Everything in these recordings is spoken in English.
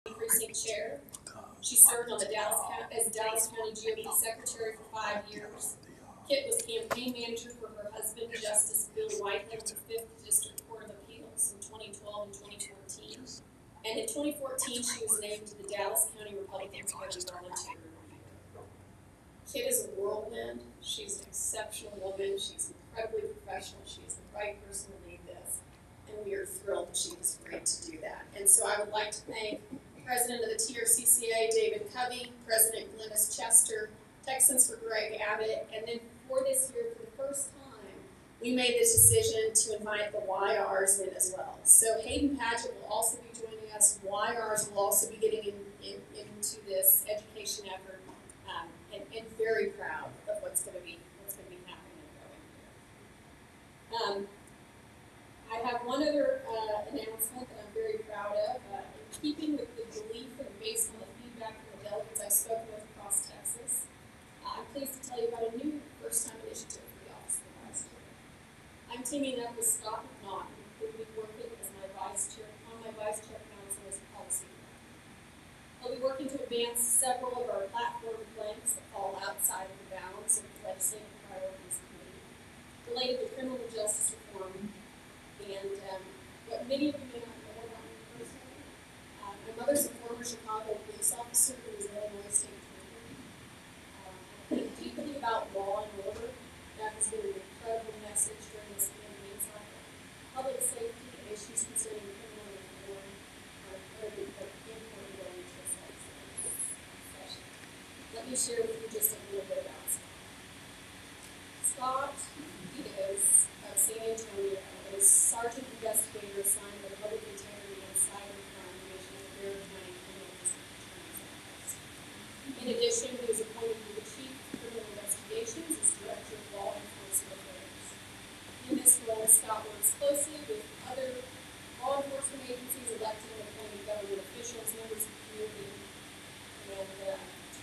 Precinct Chair. She served on the as Dallas County GOP Secretary for 5 years. Kit was campaign manager for her husband, Justice Bill Whitehead, of the 5th District Court of Appeals in 2012 and 2014. And in 2014, she was named to the Dallas County Republican Party Volunteer Review. Kit is a whirlwind. She's an exceptional woman. She's incredibly professional. She is the right person to lead this. And we are thrilled that she was great to do that. And so I would like to thank President of the TRCCA, David Covey, President Glennis Chester, Texans for Greg Abbott, and then for this year, for the first time, we made this decision to invite the YRs in as well. So Hayden Padgett will also be joining us. YRs will also be getting into this education effort, and very proud of what's going to be happening and going here. I have one other announcement that I'm very proud of. In keeping with the belief and based on the feedback from the delegates I've spoken with across Texas, I'm pleased to tell you about a new first-time initiative for the Office of the Vice Chair. I'm teaming up with Scott McNaughton, who will be working as my vice chair council as a policy director. I'll be working to advance several of our platform planks that fall outside of the bounds of the legislative priorities committee related to criminal justice reform. And what many of you may not know about me personally, my mother's a former Chicago police officer who was an Illinois state trooper. I think deeply about law and order. That has been an incredible message during this campaign cycle. Public safety and issues concerning criminal reform are incredibly important going into this legislative session. Let me share with you just a little bit about Scott. Scott is of San Antonio. Is Sergeant Investigator assigned to the Public Integrity and Cybercrime Division of the Marion County Criminal District Attorney's Office. In addition, he was appointed to the Chief of Criminal Investigations as Director of Law Enforcement Affairs. In this role, Scott works closely with other law enforcement agencies, elected and appointed government officials, members of the community, and to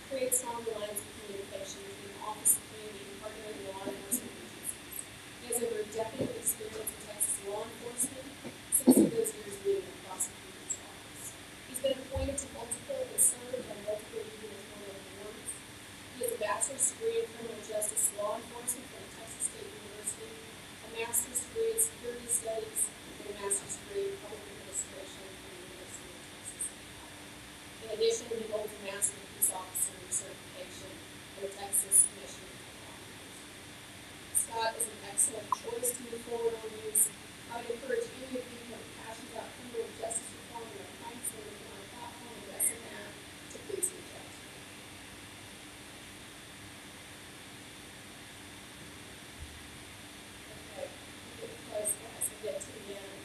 create stronger lines of communication between the Office of Community and partnering law enforcement agencies. He has over a decade of experience in Texas law enforcement, 6 of those years being in the prosecutor's office. He's been appointed to multiple and served on multiple gubernatorial boards. He has a bachelor's degree in criminal justice law enforcement from Texas State University, a master's degree in security studies, and a master's degree in public administration from the University of Texas. In addition, he holds a master peace officer certification from the Texas Commission on Law Enforcement. Scott is an excellent choice to move forward on these. I would encourage any of you who are passionate about criminal justice reform and are counseling on our platform and investing in that to please reach out to me. Okay, get close, guys. We'll get to the end.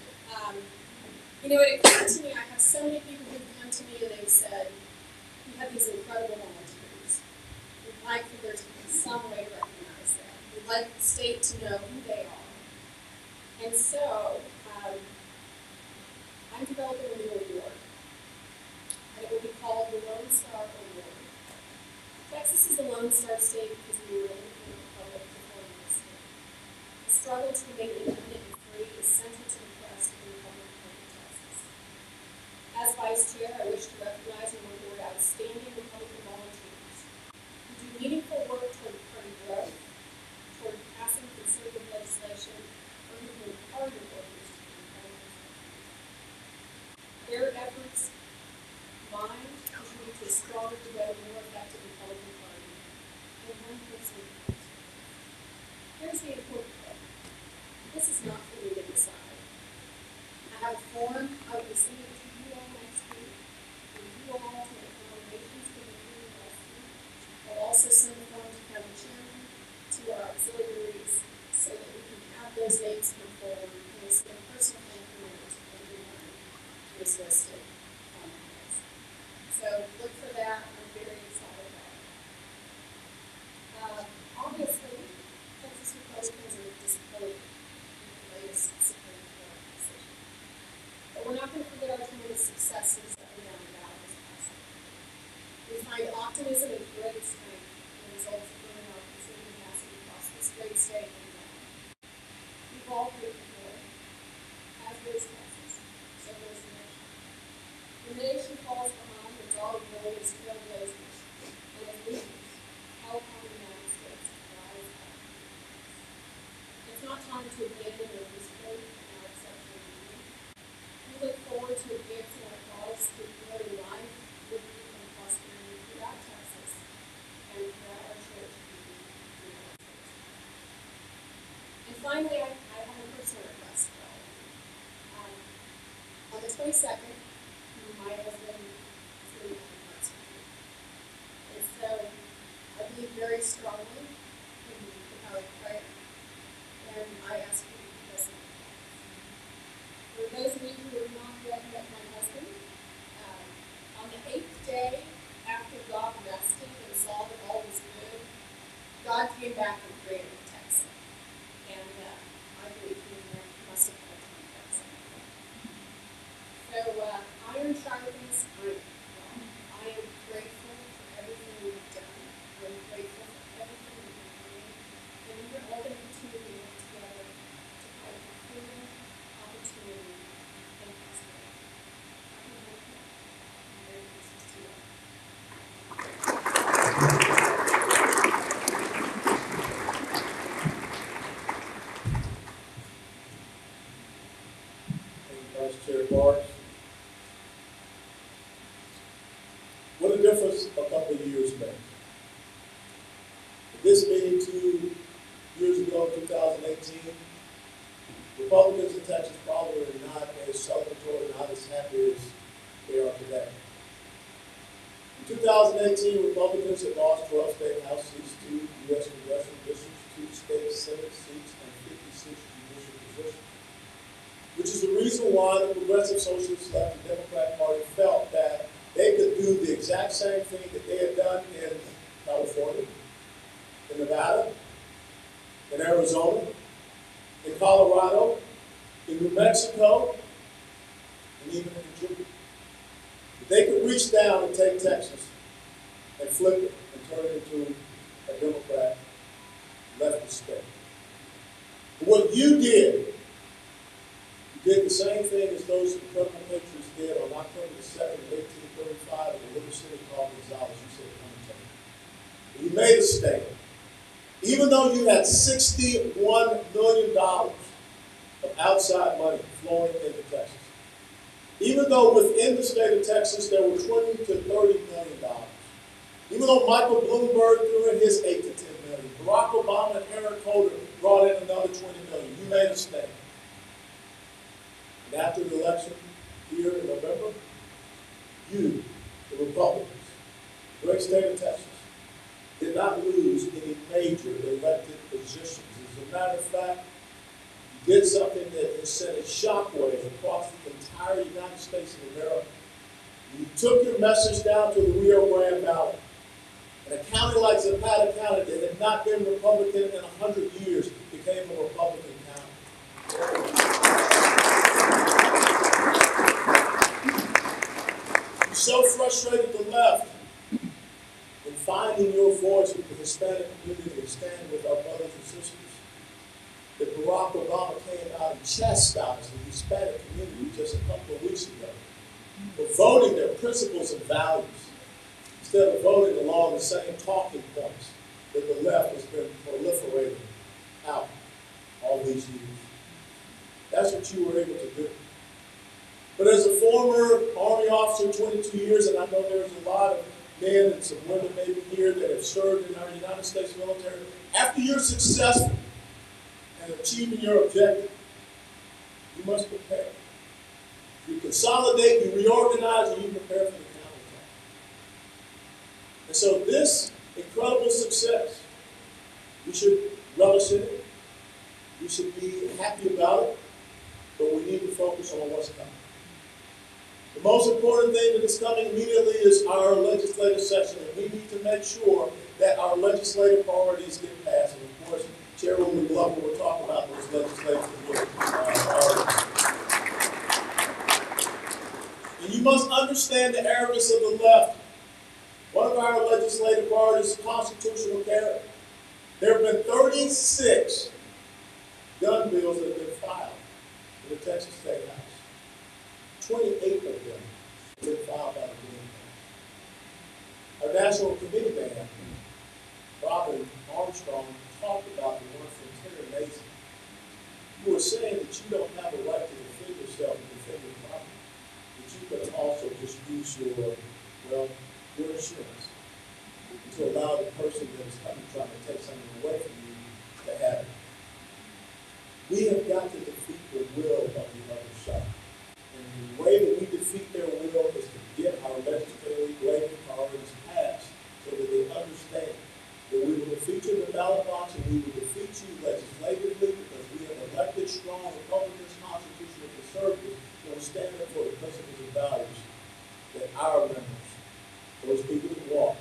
It occurred to me, I have so many people who've come to me and they've said, we have these incredible volunteers. We'd like for there to be some way to recognize them. We'd like the state to know who they are. And so, I'm developing a new award. And it will be called the Lone Star Award. Texas is a Lone Star state because we were independent public before this state. The struggle to remain independent and free is central to the quest for the Republic of Texas. As Vice Chair, I wish to recognize and reward outstanding Republican volunteers who do meaningful work toward party growth, toward passing conservative legislation, or who have been part of workers to be independent. Their efforts combined contribute to a stronger, together, more effective Republican Party. And one person counts. Here's the important part. This is not for me to decide. I have a form. I will be sending it to you all next week. For you all to make nominations for the new investment. I'll also send the form to County Chairman, to our auxiliaries, so that we can have those names come forward. And it's been a personal thank you to everyone who is listed on the list. So look for that. I'm very excited about it. Obviously, Texas Republicans are disappointed in the latest Supreme Court decision. But we're not going to forget our tremendous successes that we have in the ballot this past year. We find optimism and great strength in the results of bringing our consumer capacity across this great state and beyond. We've all paid for more, as goes Texas, so goes the nation. When the nation falls behind 22nd, my husband is going to have heart surgery. And so I believe very strongly in the power of prayer. And I ask you to listen. For those of you who have not yet met my husband, on the 8th day after God rested and saw that all was good, God came back and created a Texan. And I believe he must have had a ton of Texan. So iron sharpens iron. I am grateful for everything we've done. I'm grateful for everything we've been doing. And we are all going to continue to work together to fight for freedom, opportunity, and prosperity. Merry Christmas to you all. Vice Chair Barnes. What a difference a couple of years makes. At this meeting 2 years ago, 2018, Republicans in Texas probably were not as celebratory, not as happy as they are today. In 2018, Republicans had lost 12 state House seats, 2 U.S. congressional districts, 2 state Senate seats, and 56 judicial positions. Which is the reason why the Progressive Socialists left the Democrat Party felt that they could do the exact same thing that they had done in California, in Nevada, in Arizona, in Colorado, in New Mexico, and even in Virginia. They could reach down and take Texas and flip it and turn it into a Democrat leftist state. But what you did the same thing as those incredible patriots did on October the 2nd of 1835 in a little city called Gonzales. You said, come and take it. You made a statement. Even though you had $61 million of outside money flowing into Texas, even though within the state of Texas there were $20 to $30 million, even though Michael Bloomberg threw in his $8 to $10 million, Barack Obama and Aaron Holder brought in another $20 million, you made a statement. And after the election here in November, you, the Republicans, the great state of Texas, did not lose any major elected positions. As a matter of fact, you did something that has sent a shockwave across the entire United States of America. You took your message down to the Rio Grande Valley. And a county like Zapata County that had not been Republican in 100 years became a Republican county. You so frustrated the left in finding your voice with the Hispanic community and standing with our brothers and sisters that Barack Obama came out and chastised the Hispanic community just a couple of weeks ago for voting their principles and values instead of voting along the same talking points that the left has been proliferating out all these years. That's what you were able to do. But as a former Army officer, 22 years, and I know there's a lot of men and some women maybe here that have served in our United States military, after you're successful and achieving your objective, you must prepare. You consolidate, you reorganize, and you prepare for the counterattack. And so this incredible success, we should relish in it. We should be happy about it, but we need to focus on what's coming. The most important thing that is coming immediately is our legislative session, and we need to make sure that our legislative priorities get passed. And of course, Chairwoman Glover will talk about those legislative priorities. And you must understand the arrogance of the left. One of our legislative priorities is constitutional carry. There have been 36 gun bills that have been filed in the Texas State House. 28 of them have been filed by the Democrats. Our National Committee man, Robin Armstrong, talked about the one from Terry Mason. You were saying that you don't have a right to defend yourself and defend your property, that you can also just use your insurance to allow the person that is coming trying to take something away from you to have it. We have got to defeat the will of the other side. And the way that we defeat their will is to get our legislative priorities passed so that they understand that we will defeat you in the ballot box and we will defeat you legislatively because we have elected strong Republicans, constitutional conservatives who will stand up for the principles and values that our members, those people who walk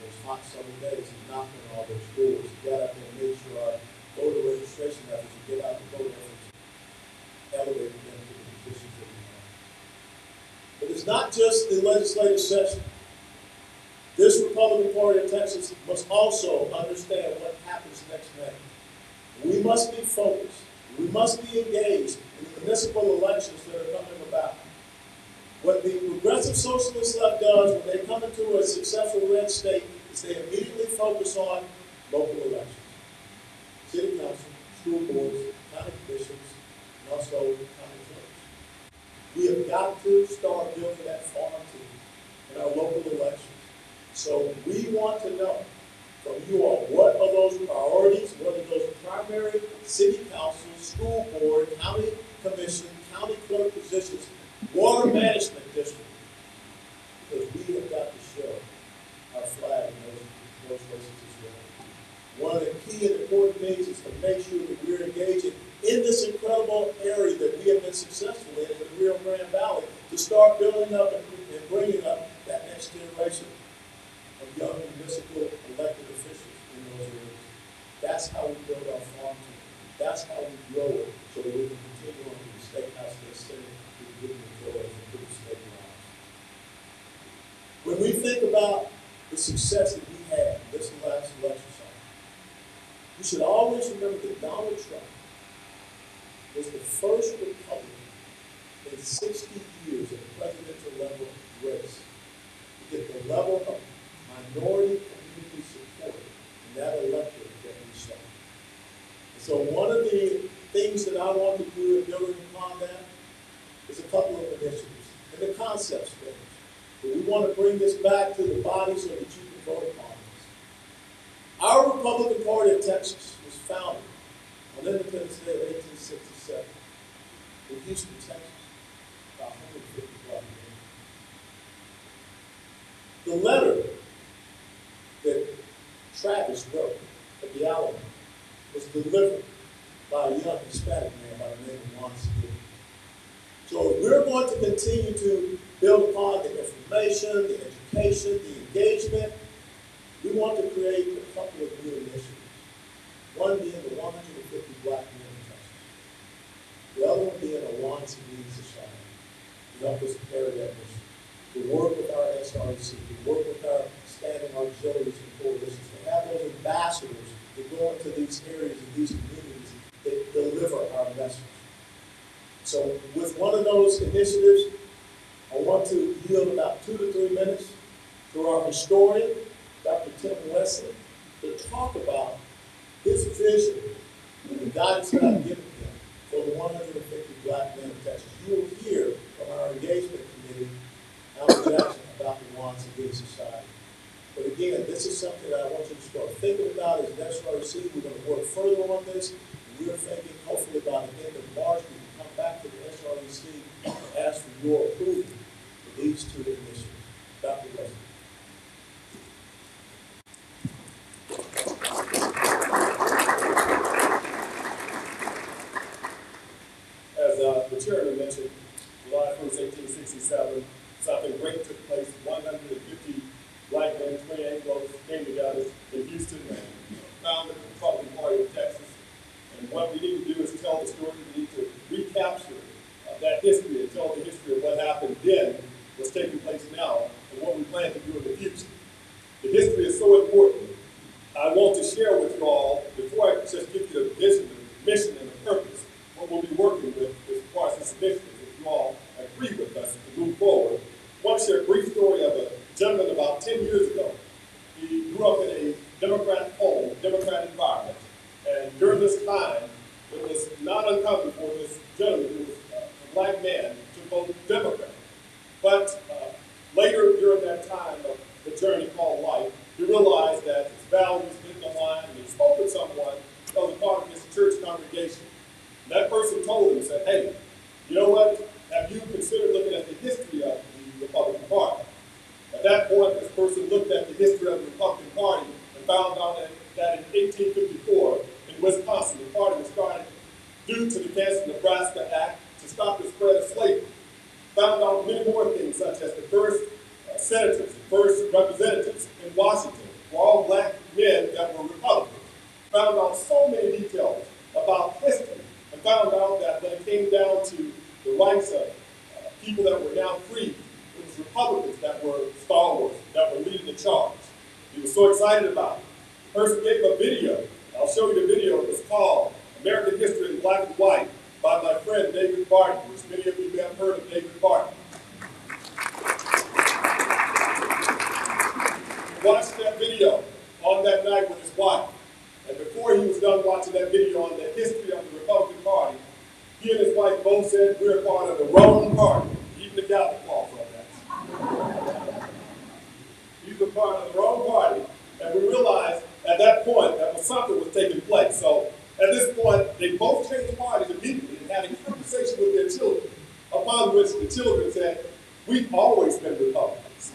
those hot summer days and knock on all those doors, get out there and make sure our voter registration efforts and get out the vote efforts, elevate them to the positions that we have. But it's not just the legislative session. This Republican Party of Texas must also understand what happens next May. We must be focused. We must be engaged in the municipal elections that are coming about. What the progressive socialist left does when they come into a successful red state is they immediately focus on local elections. City council, school boards, county commissions, and also county clerks. We have got to start building that farm team in our local elections. So we want to know from you all, what are those priorities, what are those primary city council, school board, county commission, county clerk positions, water management district, because we have got to show our flag in those places as well. One of the key and important things is to make sure that we're engaging in this incredible area that we have been successful in the Rio Grande Valley to start building up and bringing up that next generation of young municipal elected officials in those areas. That's how we build our farm team. That's how we grow it so that we can continue on to the state house, the Senate, to the good majority and to the state lives. When we think about the success that we had in this last election cycle, we should always remember that Donald Trump was the first Republican in 60 years of presidential level race to get the level of minority community support in that electorate that we saw. And so one of the things that I want to do in building upon that is a couple of initiatives and the concept stage. But we want to bring this back to the body so that you can vote upon this. Our Republican Party of Texas was founded on Independence Day of 1867 in Houston, Texas, about 150 block away. The letter that Travis wrote at the Alamo was delivered by a young Hispanic man by the name of Rnc Database. So we're going to continue to build upon the information, the education, the engagement. We want to create a couple of new initiatives. One being the 150 Black men in Texas. The other one being a Rnc Society to help us carry that mission. To work with our SREC, to work with our standing auxiliaries and coalitions, to have those ambassadors that go into these areas and these communities that deliver our message. So with one of those initiatives, I want to yield about 2 to 3 minutes to our historian, Dr. Tim Wesley, to talk about his vision and the guidance that I've given him for the 150 Black men of Texas. You will hear from our engagement committee, Alan Jackson, about the Rnc Society. But again, this is something that I want you to start thinking about as an SRC. We're going to work further on this. And we're thinking hopefully by the end of March, we can come back to the SRC and ask for your approval for these 2 initiatives. Dr. Wesley. As the chairman mentioned, July 1st, 1867, something great took place. 150 Black men, 20 Anglos came together in Houston and founded the Republican Party of Texas. And what we need to do is tell the story. We need to recapture that history and tell the history of what happened then, what's taking place now, and what we plan to do in the future. The history is so important. I want to share with you all, before I just give you the vision, the mission, and the purpose, what we'll be working with as far as this initiative, if you all agree with us to move forward. I want to share a brief story of a gentleman about 10 years ago. He grew up in a Democratic home, Democratic environment, and during this time, it was not uncommon for this gentleman, who was a Black man, to vote Democrat. But later during that time of the journey called life, he realized that his values didn't align, and he spoke with someone that was a part of his church congregation. And that person told him, said, hey, you know what? Have you considered looking at the history and looked at the history of the Republican Party and found out that in 1854 in Wisconsin, the party was started due to the Kansas-Nebraska Act to stop the spread of slavery. Found out many more things, such as the first senators, the first representatives in Washington were all black men that were Republicans. Found out so many details about history, and found out that when it came down to the rights of people that were now free, it was Republicans that were stalwarts, that were leading the charge. He was so excited about it. The person gave a video. I'll show you the video. It was called American History in Black and White by my friend David Barton, which many of you may have heard of David Barton. He watched that video on that night with his wife. And before he was done watching that video on the history of the Republican Party, he and his wife both said, we're part of the wrong party. Even the Gallup falls on that. He's a part of the wrong party. And we realized at that point that something was taking place. So at this point, they both changed parties immediately and had a conversation with their children, upon which the children said, we've always been Republicans.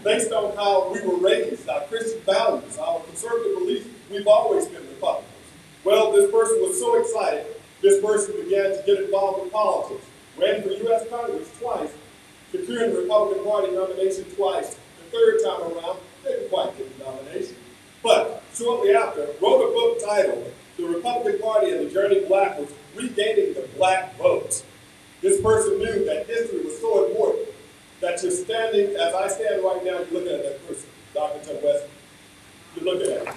Based on how we were raised, our Christian values, our conservative beliefs, we've always been Republicans. Well, this person was so excited, this person began to get involved in politics, ran for U.S. Congress twice, securing the Republican Party nomination twice. The third time around, didn't quite get the nomination. But shortly after, wrote a book titled The Republican Party and the Journey Blackwards, Regaining the Black Vote. This person knew that history was so important that you're standing, as I stand right now, you're looking at that person, Dr. Tim West. You're looking at him.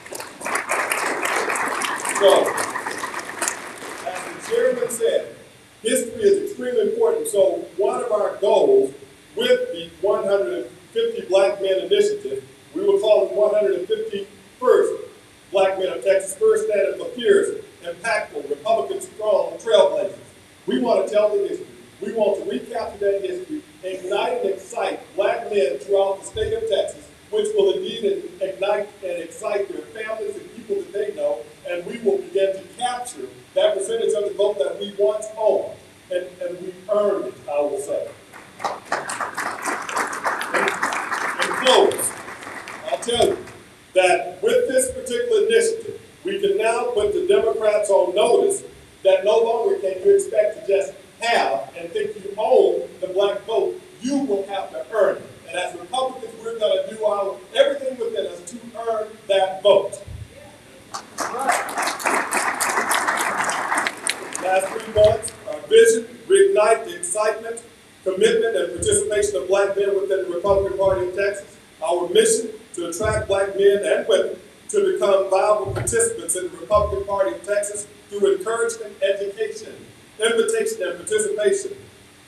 So, as the chairman said, history is extremely important. So one of our goals with the 150 Black Men Initiative, we will call it 151st Black Men of Texas, first standing for fierce, impactful, Republican strong trailblazers. We want to tell the history. We want to recapture that history, ignite and excite Black men throughout the state of Texas, which will indeed ignite and excite their families and people that they know, and we will begin to capture that percentage of the vote that we once owned, and we earned it, I will say. In close, I'll tell you that with this particular initiative, we can now put the Democrats on notice that no longer can you expect to just have and think you own the black vote. You will have to earn it. And as Republicans, we're going to do everything within us to earn that vote. Last 3 months, our vision, reignite the excitement, commitment, and participation of Black men within the Republican Party of Texas. Our mission, to attract Black men and women to become viable participants in the Republican Party of Texas through encouragement, education, invitation, and participation.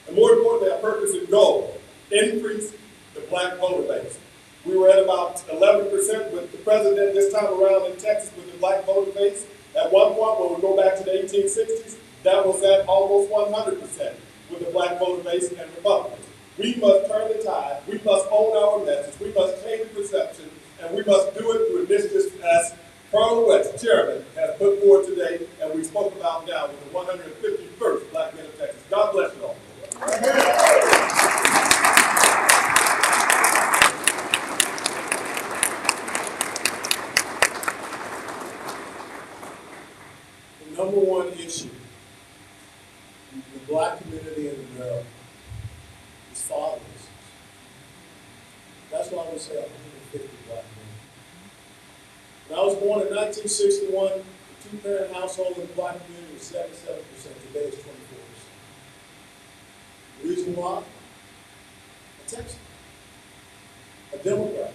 And more importantly, our purpose and goal, increase the Black voter base. We were at about 11% with the president this time around in Texas with the Black voter base. At one point, when we go back to the 1860s, that was at almost 100% with the Black voter base and Republicans. We must turn the tide. We must own our message. We must change the perception, and we must do it through initiatives as Carl West, chairman, has put forward today, and we spoke about now with the 151st Black Men of Texas. God bless you all. The number one issue in the Black community in America is fatherlessness. That's why we say 150 Black men. When I was born in 1961, the two-parent household in the Black community was 77%. Today it's 24%. The reason why? A Texan, a Democrat,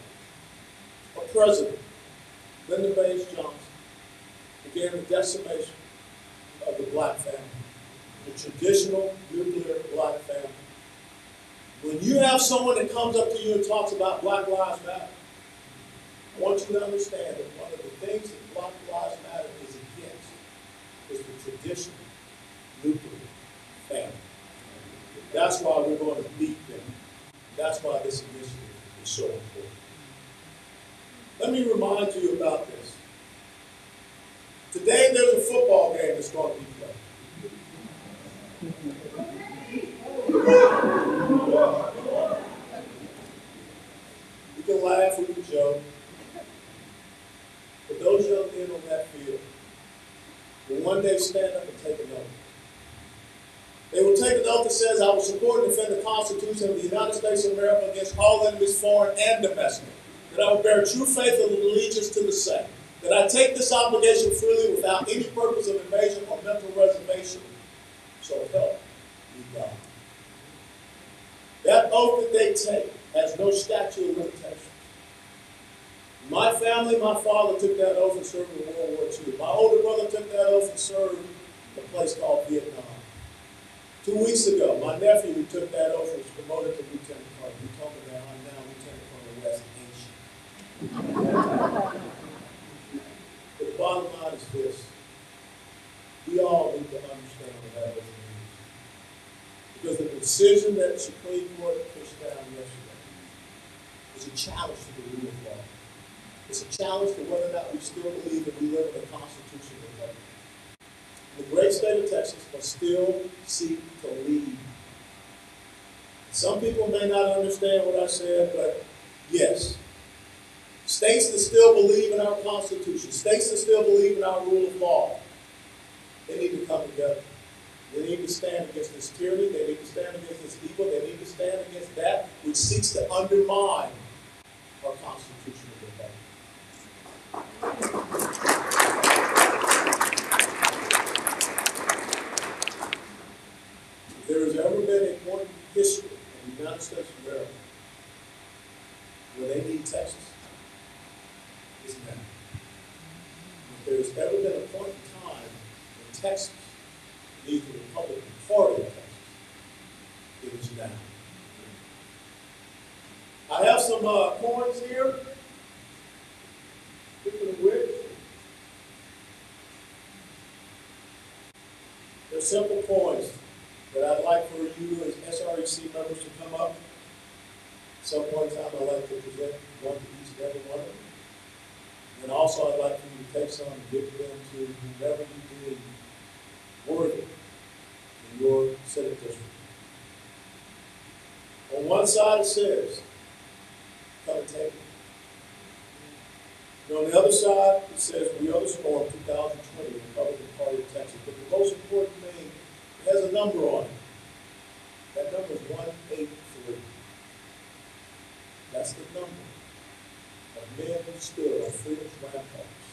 a president, Lyndon Baines Johnson, began the decimation of the Black family, the traditional nuclear Black family. When you have someone that comes up to you and talks about Black Lives Matter, I want you to understand that one of the things that Black Lives Matter is against is the traditional nuclear family. That's why we're going to beat them. That's why this initiative is so important. Let me remind you about this. Today there's a football game that's going to be played. can laugh, we can joke. But those young men on that field will one day stand up and take an oath. They will take an oath that says, I will support and defend the Constitution of the United States of America against all enemies, foreign and domestic. That I will bear true faith and allegiance to the same. That I take this obligation freely without any purpose of evasion or mental reservation. So help me God. That oath that they take has no statute of limitations. My family, my father took that oath and served in World War II. My older brother took that oath and served in a place called Vietnam. 2 weeks ago, my nephew who took that oath was promoted to lieutenant colonel. He told me that I'm now Lieutenant Colonel West Ancient. But the bottom line is this. We all need to understand what that oath means. Because the decision that the Supreme Court pushed down yesterday is a challenge to the rule of law. It's a challenge to whether or not we still believe that we live in a constitutional republic. The great state of Texas must still seek to lead. Some people may not understand what I said, but yes, states that still believe in our Constitution, states that still believe in our rule of law, they need to come together. They need to stand against this tyranny. They need to stand against this evil. They need to stand against that which seeks to undermine our constitutional republic. If there has ever been a point in history in the United States of America where they need Texas, it's now. If there has ever been a point in time when Texas needs the Republican Party of Texas, it is now. I have some coins here. Speaking of which, they're simple coins that I'd like for you as SREC members to come up. At some point in time, I'd like to present one to each and every one of them. And also, I'd like for you to take some and give them to whomever you deem worthy in your Senate district. On one side, it says, come and take it. And on the other side, it says, we are the storm 2020, Republican Party of Texas. But the most important thing, it has a number on it. That number is 183. That's the number of men who stood on freedom's ramparts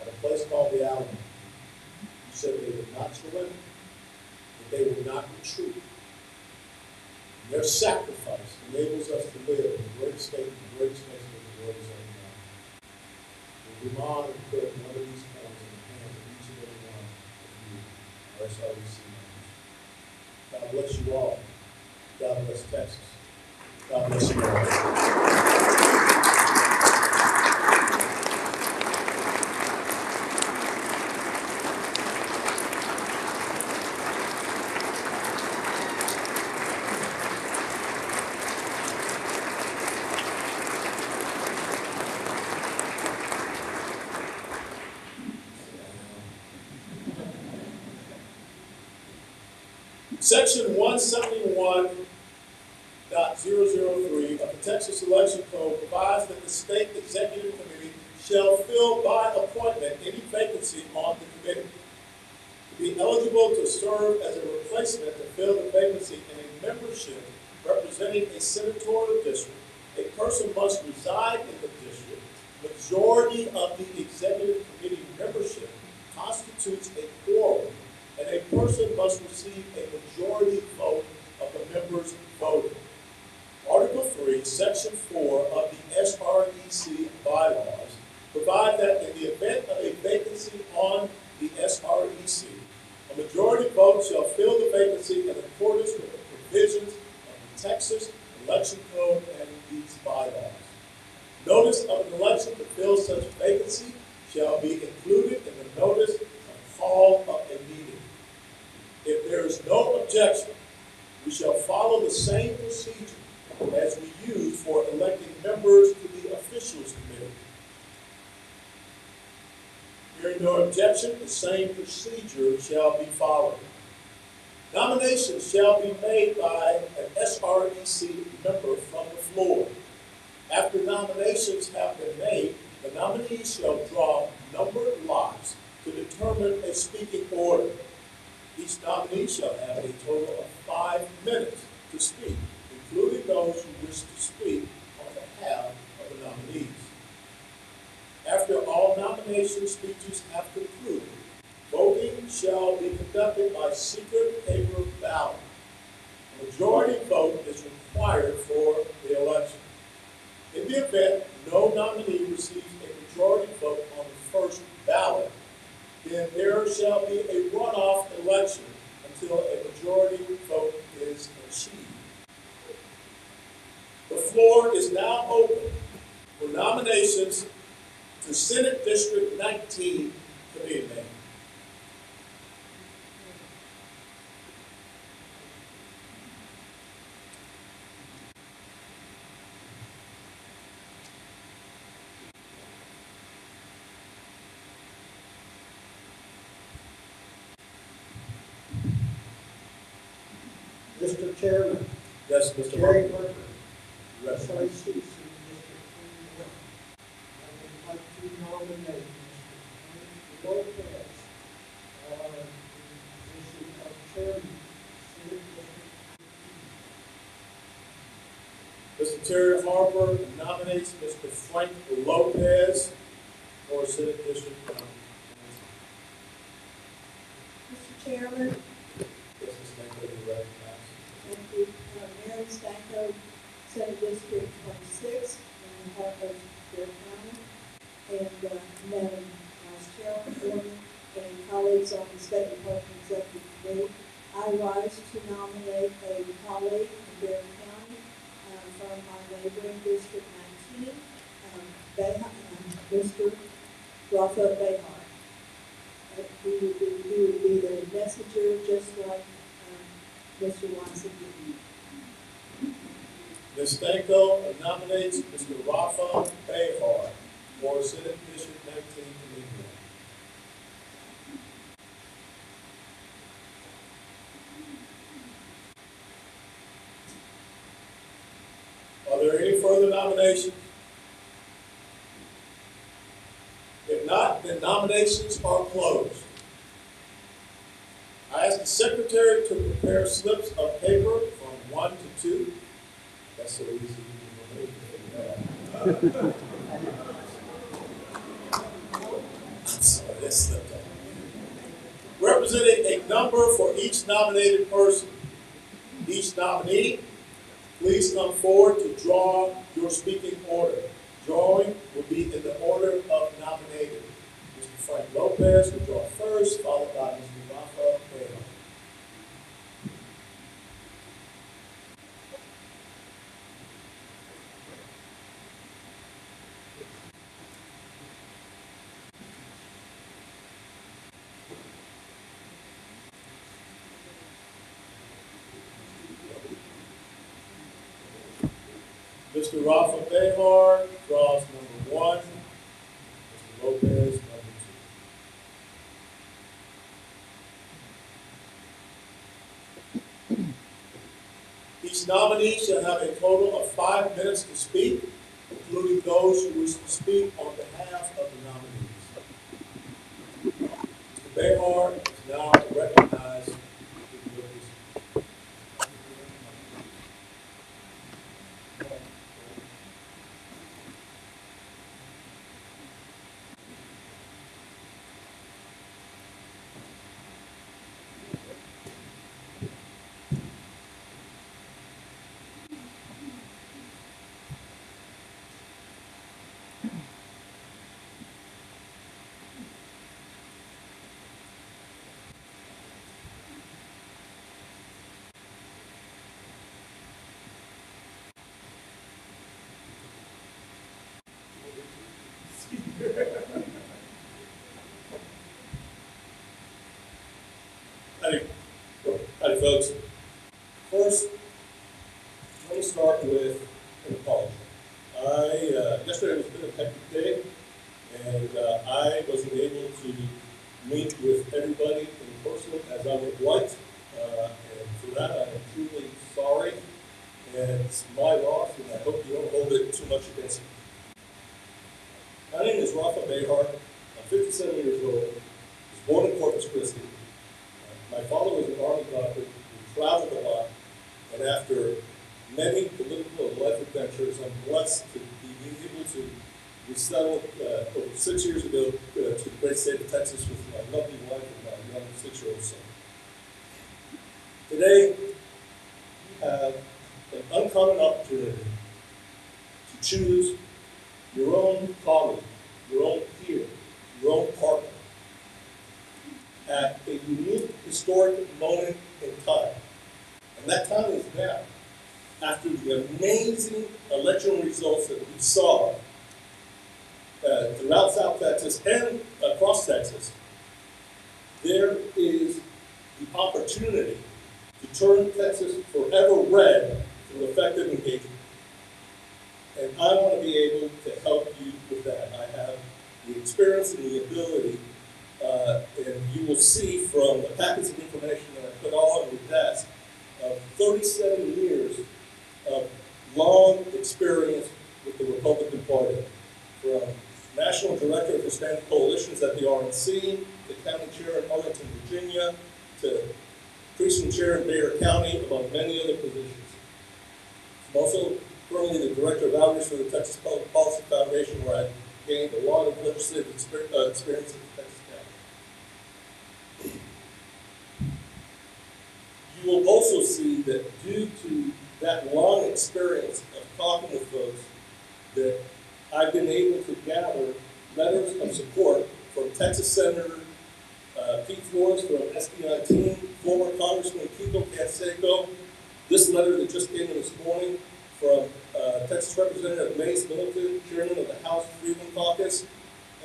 at a place called the Alamo. Who said they would not surrender, that they would not retreat. And their sacrifice enables us to live in the greatest state, the greatest nation of the world is ever known. We move on and put one of these coins in the hands of each and every one of you, our SREC members. God bless you all. God bless Texas. God bless you all. Section 171.003 of the Texas Election Code provides that the State Executive Committee shall fill by appointment any vacancy on the committee. To be eligible to serve as a replacement to fill the vacancy in a membership representing a senatorial district, a person must reside in the district. Majority of the Executive Committee membership constitutes a quorum, and a person must receive a majority vote of the members voting. Article 3, Section 4 of the SREC bylaws provide that in the event of a vacancy on the SREC, a majority vote shall fill the vacancy in accordance with the provisions of the Texas Election Code and these bylaws. Notice of an election to fill such vacancy shall be included in the notice of call of a meeting. If there is no objection, we shall follow the same procedure as we use for electing members to the Officials Committee. Hearing no objection, the same procedure shall be followed. Nominations shall be made by an SREC member from the floor. After nominations have been made, the nominees shall draw numbered lots to determine a speaking order. Each nominee shall have a total of 5 minutes to speak, including those who wish to speak on behalf of the nominees. After all nomination speeches have concluded, voting shall be conducted by secret paper ballot. A majority vote is required for the election. In the event no nominee receives a majority vote on the first ballot, then there shall be a runoff election until a majority vote is achieved. The floor is now open for nominations to Senate District 19 committee members. Mr. Chairman, Yes, Mr. Jerry Murphy. Parker, Yes. Vice Citizen District 21. I would like to nominate Mr. Lopez for the position of Chairman, Senate District 19. Mr. Terry Harper nominates Mr. Frank Lopez for Senate District 19. Mr. Chairman, Yes, Ms. Stanko, you recognize. thank you. Mary Stanko, Senate District 26, in the heart of Bear County. And Madam Vice Chairwoman and colleagues on the State Department Executive Committee, I rise to nominate a colleague from Bear County from our neighboring District 19, Mr. Rafa Behar. He would be the messenger, just like Mr. Watson did. Ms. Stanko nominates Mr. Rafa Behar for Senate District 19 committee member. Are there any further nominations? If not, then nominations are closed. I ask the secretary to prepare slips of paper from 1 to 2. That's so easy. Sorry, that slipped up. Representing a number for each nominated person. Each nominee, please come forward to draw your speaking order. Drawing will be in the order of nominated. Mr. Frank Lopez will draw first, followed by Mr. Rafa Behar. Mr. Rafa Behar draws number 1. Mr. Lopez, number 2. Each nominee shall have a total of 5 minutes to speak, including those who wish to speak on behalf of the nominees. Mr. Behar is now recognized. Howdy, folks. First, let me start with an apology. Yesterday was a bit of a hectic day, and I wasn't able to meet with everybody in person as I would like, and for that I am truly sorry, and it's my loss, and I hope you don't hold it too much against am blessed to be able to resettle over 6 years ago to the great state of Texas with my lovely wife and my young 6-year-old son. Today, you have an uncommon opportunity to choose your own colleague, your own peer, your own partner at a unique historic moment in time. And that time is now. After the amazing election results that we saw throughout South Texas and across Texas, there is the opportunity to turn Texas forever red through effective engagement. And I want to be able to help you with that. I have the experience and the ability, and you will see from the packets of information that I put all on your desk, 37 years of long experience with the Republican Party, from National Director of Hispanic Coalitions at the RNC, to County Chair in Arlington, Virginia, to Precinct Chair in Bexar County, among many other positions. I'm also currently the Director of Outreach for the Texas Public Policy Foundation, where I gained a lot of legislative experience in Texas County. You will also see that due to that long experience of talking with folks, that I've been able to gather letters of support from Texas Senator Pete Flores from SB19, former Congressman Kiko Canseco, this letter that just came in this morning from Texas Representative Mace Middleton, Chairman of the House Freedom Caucus,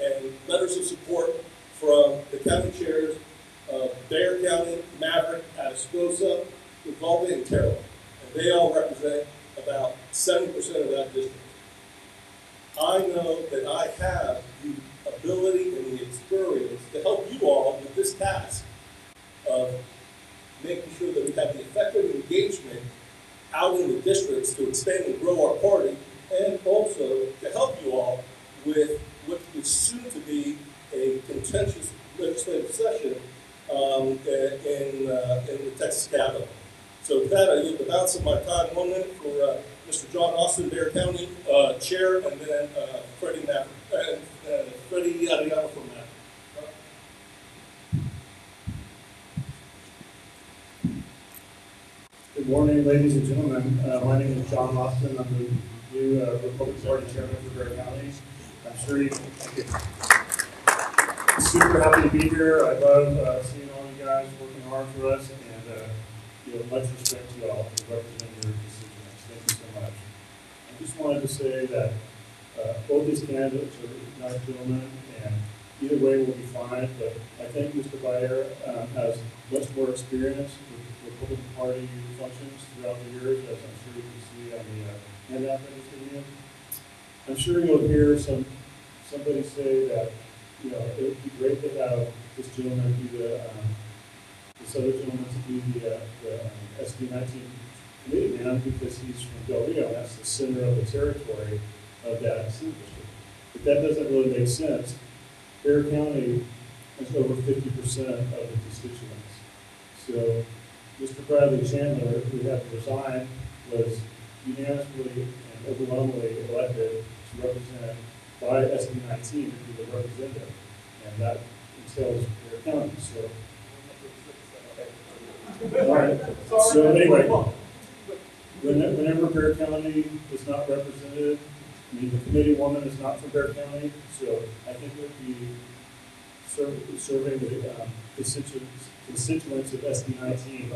and letters of support from the county chairs of Bexar County, Maverick, Atascosa, Uvalde, and Terrell. And they all represent about 70% of that district. I know that I have the ability and the experience to help you all with this task of making sure that we have the effective engagement out in the districts to expand and grow our party, and also to help you all with what is soon to be a contentious legislative session in the Texas Capitol. So with that, I leave the balance of my time 1 minute for Mr. John Austin, Bexar County Chair, and then Freddie Adriano from Maverick. Good morning, ladies and gentlemen. My name is John Austin. I'm the new Republican Party Chairman for Bexar County. I'm sure you super happy to be here. I love seeing all you guys working hard for us, and much respect to you all for representing your constituents. Thank you so much. I just wanted to say that both these candidates are nice gentlemen, and either way will be fine. But I think Mr. Bayer has much more experience with Republican Party functions throughout the years, as I'm sure you can see on the handout that he's giving you. I'm sure you'll hear somebody say that it would be great to have this gentleman be this other gentleman to be the SB19 committee man, because he's from Del Rio, and that's the center of the territory of that Senate district. But that doesn't really make sense. Bexar County has over 50% of the constituents. So Mr. Bradley Chandler, who had to resign, was unanimously and overwhelmingly elected to represent by SB19 to be the representative, and that entails Bexar County. So, all right. So anyway, whenever Bexar County is not represented, the committee woman is not from Bexar County, so I think it would be serving the constituents of SB19.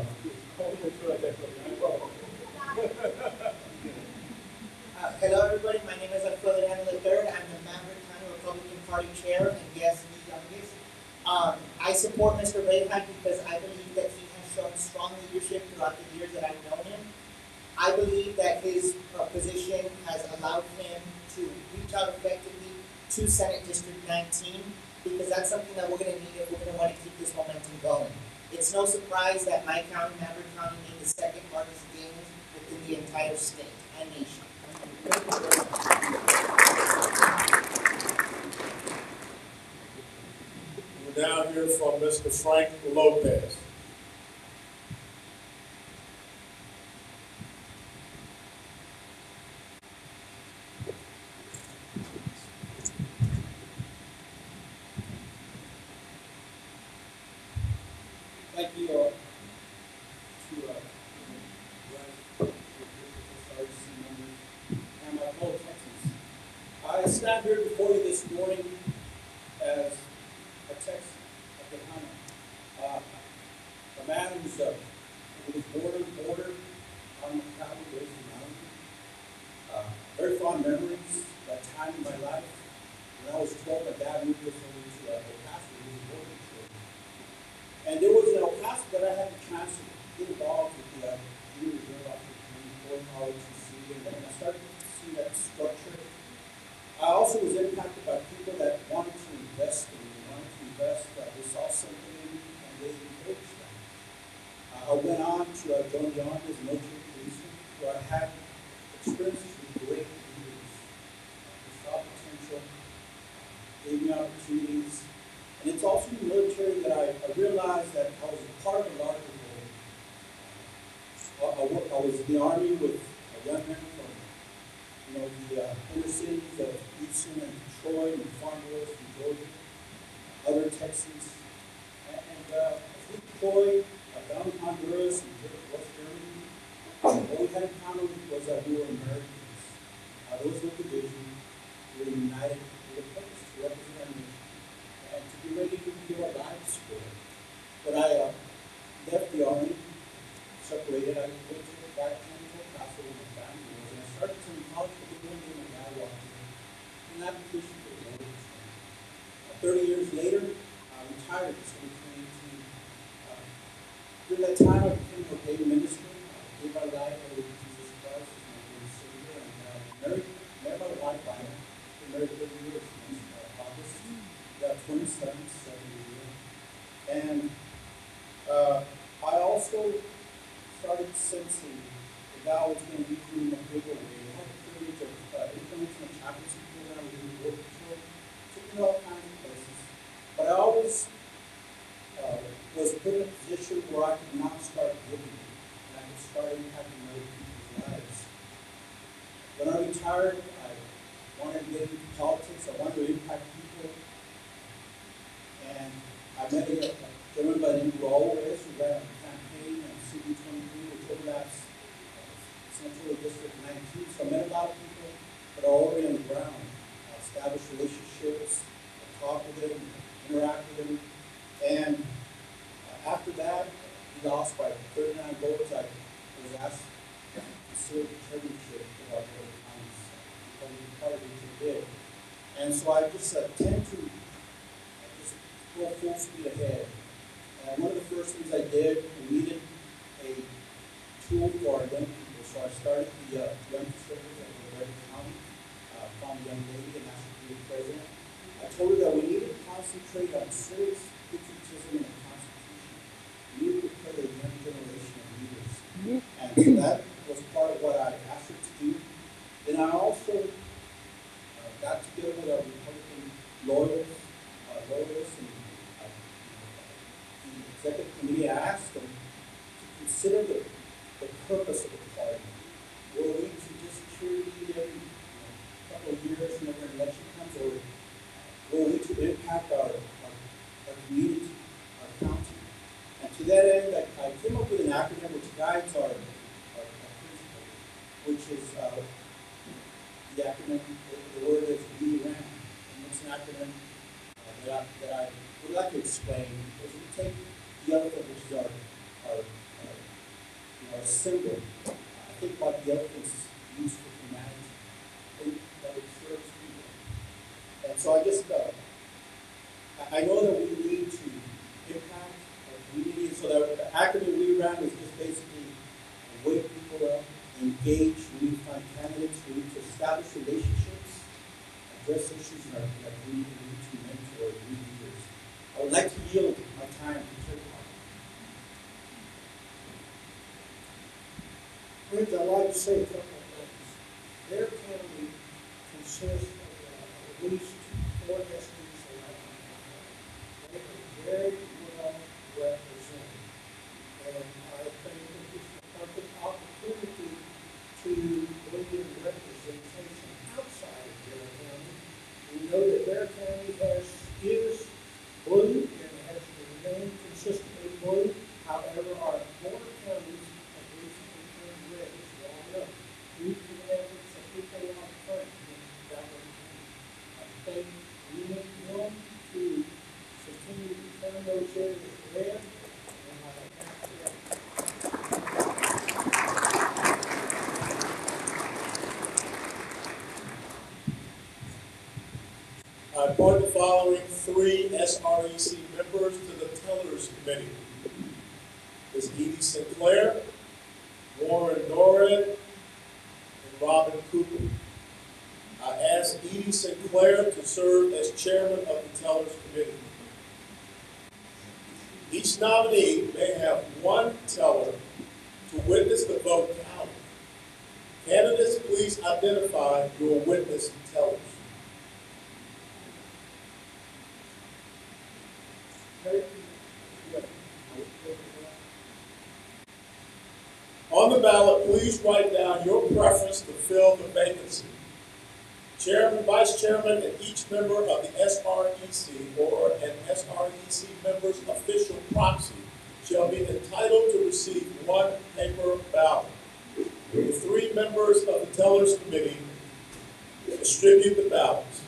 Hello, everybody. My name is Alfredo III. I'm the Maverick County Republican Party Chair, and yes, the youngest. I support Mr. Bayhide because I believe that he has shown strong leadership throughout the years that I've known him. I believe that his position has allowed him to reach out effectively to Senate District 19, because that's something that we're going to need if we're going to want to keep this momentum going. It's no surprise that my county, Maverick County, made the second largest gains within the entire state and nation. We'll now hear from Mr. Frank Lopez. I stand here before you this morning as a Texan, a Tejano, a man who was born on the border, on the cattle, raised in mountain. Very fond memories, that time in my life. When I was 12, my dad moved us over to El Paso, he was a border patrol. And there was an El Paso that I had the chance to get involved with the Junior Reserve Officer, college, and I started to see that structure. I also was impacted by people that wanted to invest in me, they saw something in me, and they encouraged them. I went on to join the Army as a military policeman, where I had experiences with great leaders. They saw potential, gave me opportunities, and it's also in the military that I realized that I was a part of a larger goal. I was in the Army with young men from the inner cities of Houston and Detroit and Farmville and Georgia, other Texans, and as we deployed down in Honduras and West Germany, what we had in common was that we were Americans. There was no division. We were united with a purpose to represent our nation and to be ready to give our lives for it. When I left the Army, separated, I went back to El Paso with my family, and I started to college, but then one day my dad walked in, an application for the Border Patrol. 30 years later, I retired in 2018. During that time, I became a ordained minister. I gave my life over to Jesus Christ as my Lord and Savior, and met my wife, Ina. We married 30 years in August. We got 20 sons, 7 years. And I also started sensing that God was going to lead me in a bigger way. I had the privilege of implementing a chaplaincy program within the Border Patrol. Took me to all kinds of places. But I always was put in a position where I could now start giving, and I could start impacting other people's lives. When I retired, I wanted to get into politics. I wanted to impact people. And I met a gentleman by the name of Raul Reyes, who ran a campaign in CD23, which overlaps Central District 19. So I met a lot of people that are already on the ground. I established relationships, I talked with them, interact with them. And after that, he lost by 39 votes. I was asked to consider the chairmanship of our Board of Counties, Republican Party, which I did. And so I just tend to just go full speed ahead. And one of the first things I did, we needed a tool for our young people. So I started the young service at Rnc County, found a young lady and asked her to be the president. I told her that we needed to concentrate on serious patriotism in the Constitution. We needed to put a young generation of leaders. And so that was part of what I asked her to do. Then I also got together with our Republican loyalists and the executive committee. I asked them to consider the purpose of the party. Were we to just cheerlead every couple of years whenever an election comes, or were we to impact our community, our county? And to that end, I came up with an acronym which guides our principle, which is the acronym, the word is BRAM. And it's an acronym that I would like to explain, because we take the elephant, which is our symbol. I think about the elephant's use for humanity. I think that it serves people. And so I just, I know that we need to impact our community, and so that the acronym we ran is just basically wake people up, engage, we need to find candidates, we need to establish relationships, address issues in our community, we need to mentor new leaders. I would like to yield my time to Chair Parker. Rich, I'd like to say a couple of things. Their county consists of at least 4 districts elected. They are very well represented. And I think that it's a perfect opportunity to bring in representation outside of their county. We know that their county is blue and has remained consistently blue. However, our border counties have recently turned red, as you all know, due to the efforts of people like Frank that were Ed, and I have to I appoint the following three SREC members to the Tellers Committee. Ms. Edie Sinclair, Warren Norred, and Robin Cooper. I ask Edie Sinclair to serve as chairman of the Tellers Committee. Each nominee may have one teller to witness the vote count. Candidates, please identify your witness tellers. On the ballot, please write down your preference to fill the vacancy. Chairman, vice chairman, and each member of the SREC or an SREC member's official proxy shall be entitled to receive one paper ballot. The three members of the Tellers Committee distribute the ballots.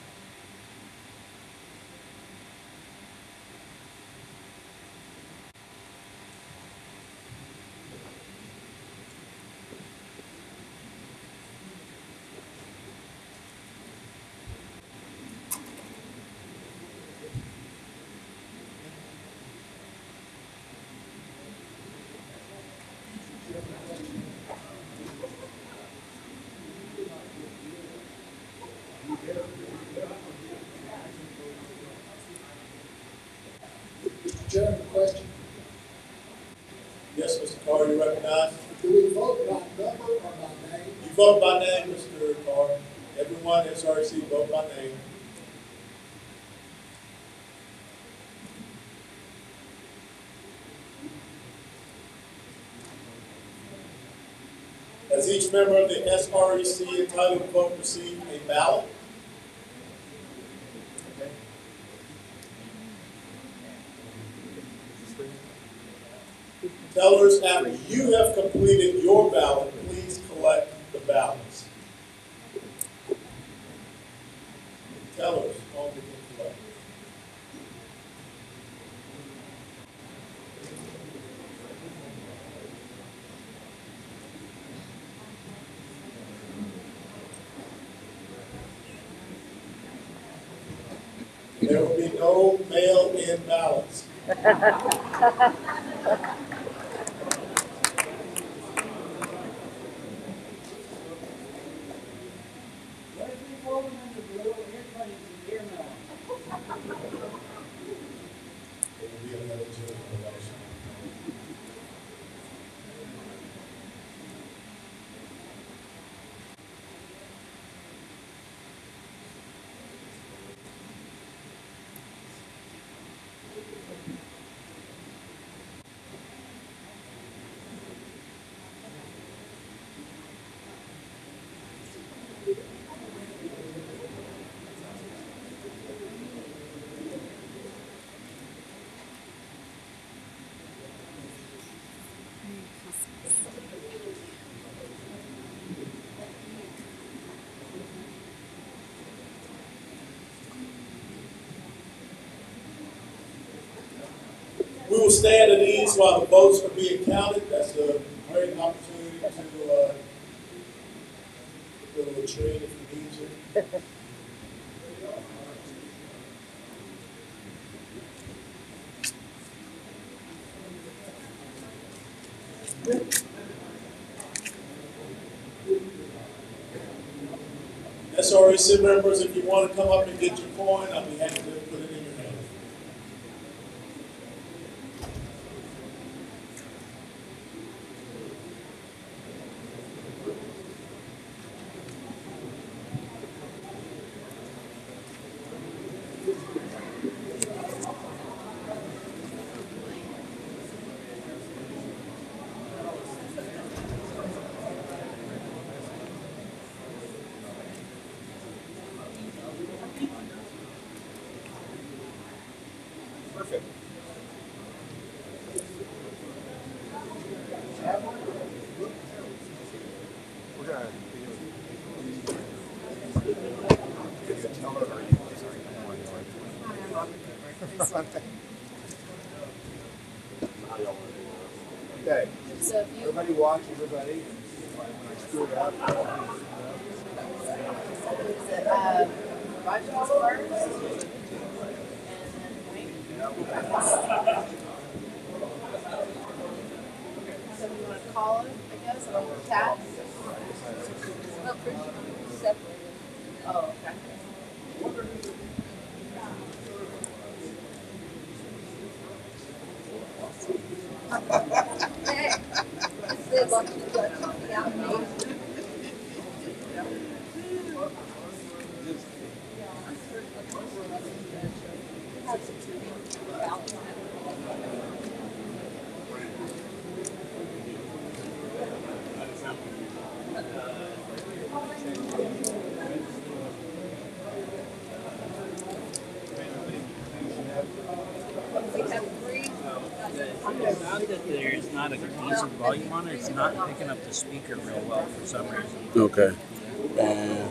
Chairman, question. Yes, Mr. Carr, you recognize? Do we vote by number or by name? You vote by name, Mr. Carr. Everyone at SREC vote by name. Has each member of the SREC entitled to vote receive a ballot? Tellers, after you have completed your ballot, please collect the ballots. Tellers, on to the collect. There will be no mail-in ballots. There will be another general election. We will stand at ease while the votes are being counted. That's a great opportunity to do a latrine if you need to. SREC members, if you want to come up and get your coin, I'll be happy to put it in your hand. So if you, Everybody watch everybody. When I screw it up. Roger was first, and then Wayne. So you want to call it, I guess, or chat? Well, first you want to separate it. Oh, okay. Hey, they love to judge on the outfit. We have three. About that there's not a decent volume on it, it's not picking up the speaker real well for some reason. Okay. And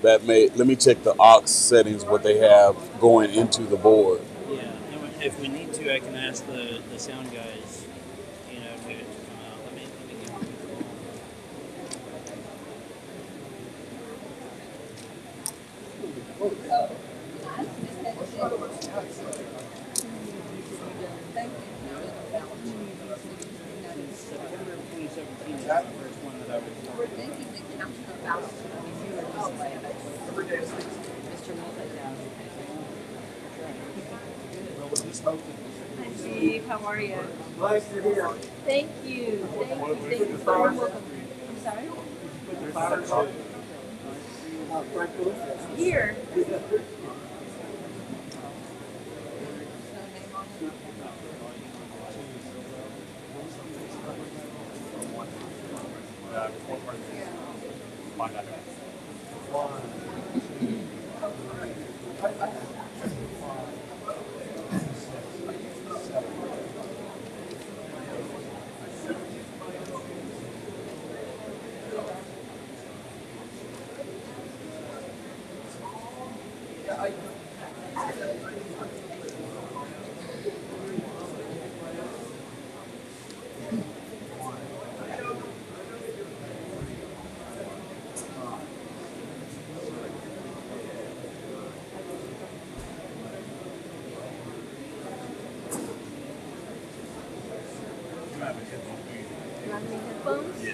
that may, let me check the aux settings, what they have going into the board. Yeah, and if we need to, I can ask the sound guys, you know, to come out. Let me give them a call. September of 2017 is the first one that I was. We're thinking the county about Hi, Steve. How are you? Nice to hear. Thank you. Thank you. Thank you. You're welcome. I'm sorry? Here. You want any headphones? Yeah.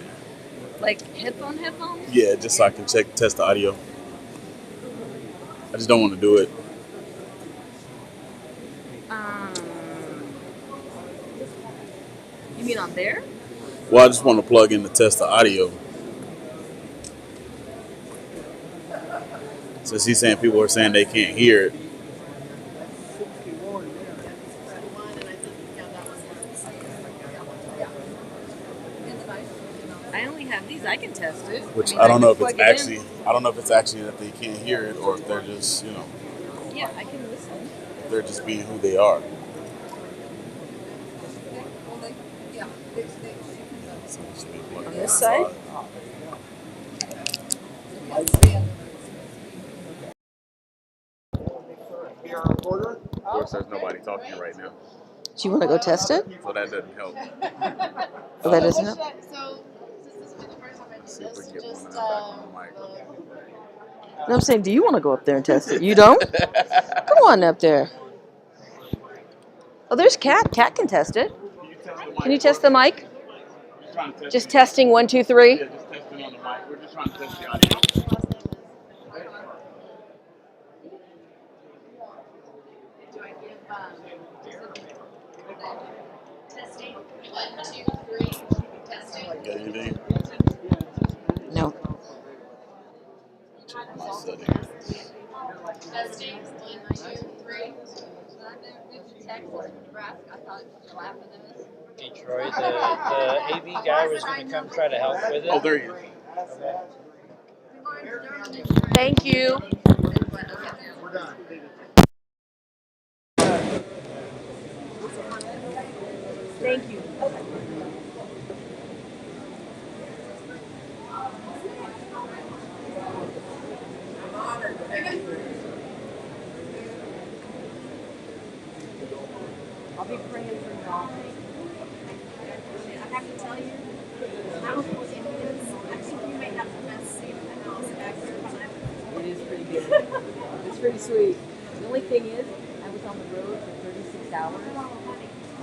Like headphones? Yeah, just so I can test the audio. I just don't want to do it. You mean on there? Well, I just want to plug in to test the audio. Since he's saying people are saying they can't hear it. I only have these. I can test it. Which mean, I don't know if can it's plug it in. actually, I don't know if it's actually that they can't hear it or if they're just, you know, Yeah, I can listen. they're just being who they are. On this side? Of course, there's nobody talking right now, Do you want to go test it? so that doesn't help. Oh, that doesn't help? So, since this will be the first time I do Let's see if we this, can get just, one back on the mic. No, I'm saying, do you want to go up there and test it? You don't? Go on up there. Oh, there's Kat. Kat can test it. Can you test the mic? Just testing 1, 2, 3. Yeah, just testing on the mic. We're just trying to test the audio. do I give, testing, 1, 2, 3, testing. Yeah, you do. No. Check my settings. Testing, 1, 2, 3. Hey Troy, the AV guy was going to come try to help with it. Oh, there you go. Thank you. We're done. Thank you. I'll be praying for y'all. I have to tell you, powerful it is. I think you may have the best seat in the house back there behind us. It is pretty good. It's pretty sweet. The only thing is, I was on the road for 36 hours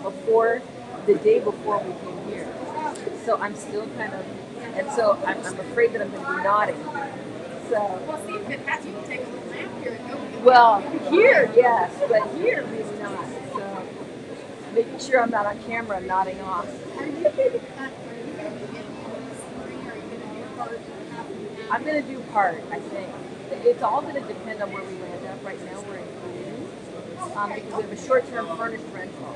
before, the day before we came here. So I'm still kind of, and so I'm afraid that I'm going to be nodding. So. Well, see, if it has, you can take a little nap here and go. Well, here, yes, but here maybe not. So making sure I'm not on camera nodding off. Are you going to cut? Are you going to get all this three? Are you going to do part? I'm going to do part, I think. It's all going to depend on where we land up. Right now we're in Queens because we have a short-term furnished rental.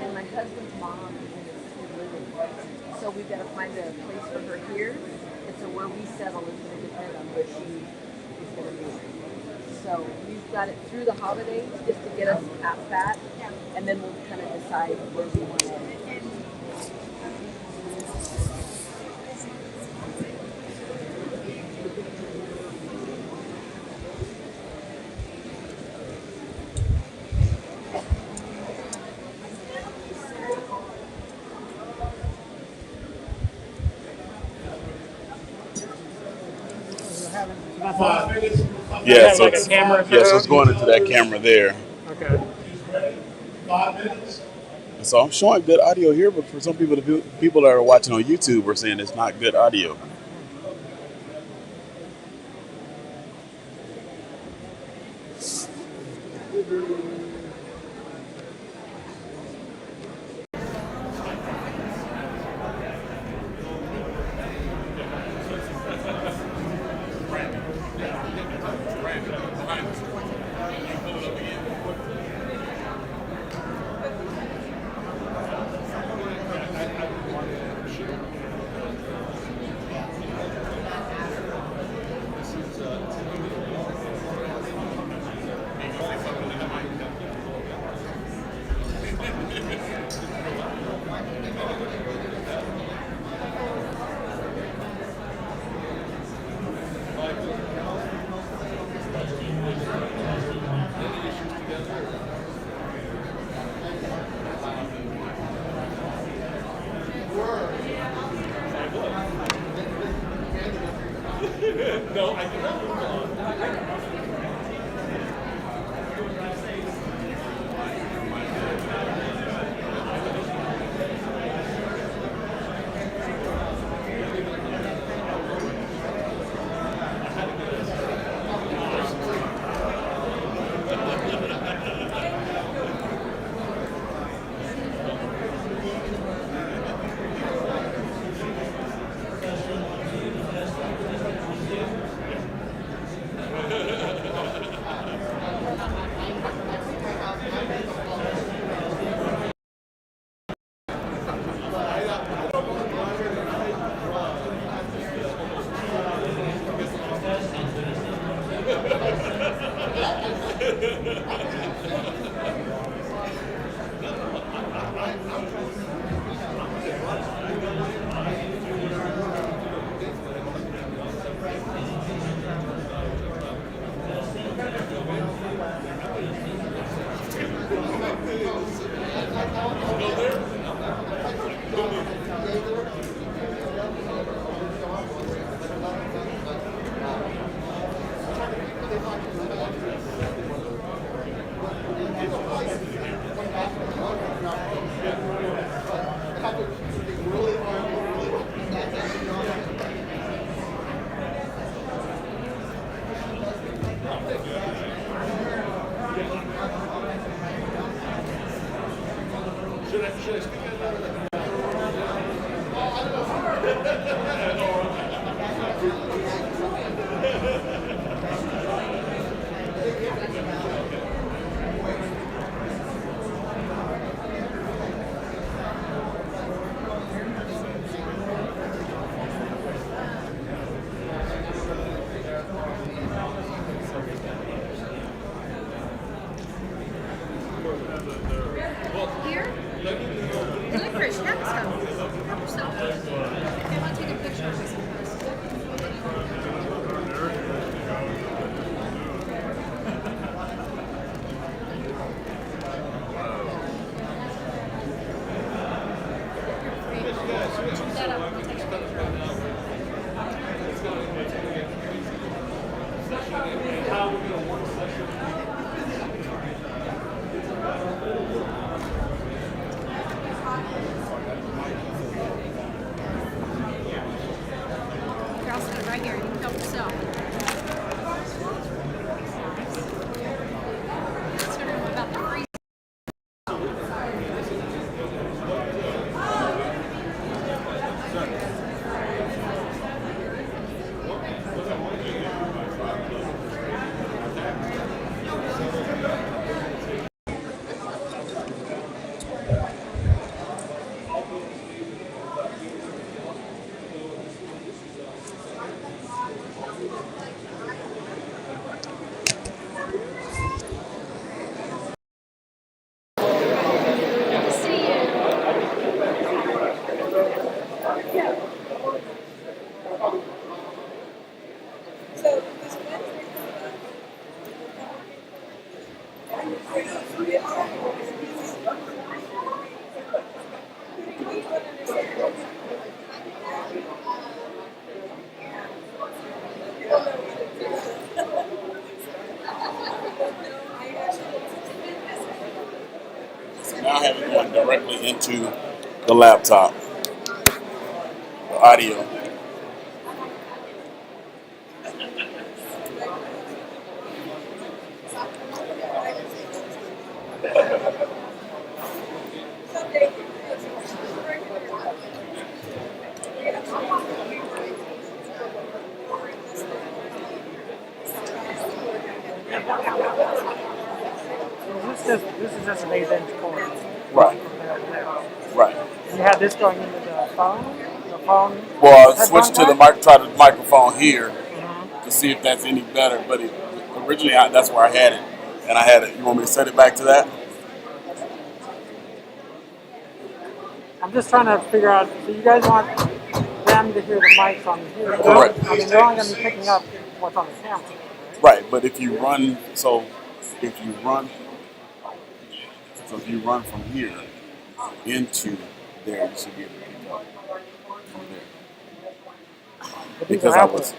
And my husband's mom is in assisted living. So we've got to find a place for her here. And so where we settle is going to depend on where she is going to be. So we've got it through the holidays just to get us at that. And then we'll kind of decide where we want to. Yeah, so like a it's, camera yeah, so it's going into that camera there. Okay. 5 minutes. So I'm showing good audio here, but for some people, the people that are watching on YouTube are saying it's not good audio. Here? You look for a snack stuff. Help yourself. If they want to take a picture of this That up, we'll take a picture. I'll sit right here. You can help yourself. Let's hear more about the free. So now I have it going directly into the laptop, the audio. This is just an 8-inch cord. Right. Right. You have this going into the phone? The phone? Well, I switched to the try the microphone here to see if that's any better. But originally, that's where I had it, and I had it. You want me to set it back to that? I'm just trying to figure out. So you guys want them to hear the mics on here? Correct. I mean, they're only going to be picking up what's on the camera. Right. But if you run from here into there, you should be able to pick up from there. But Because I was.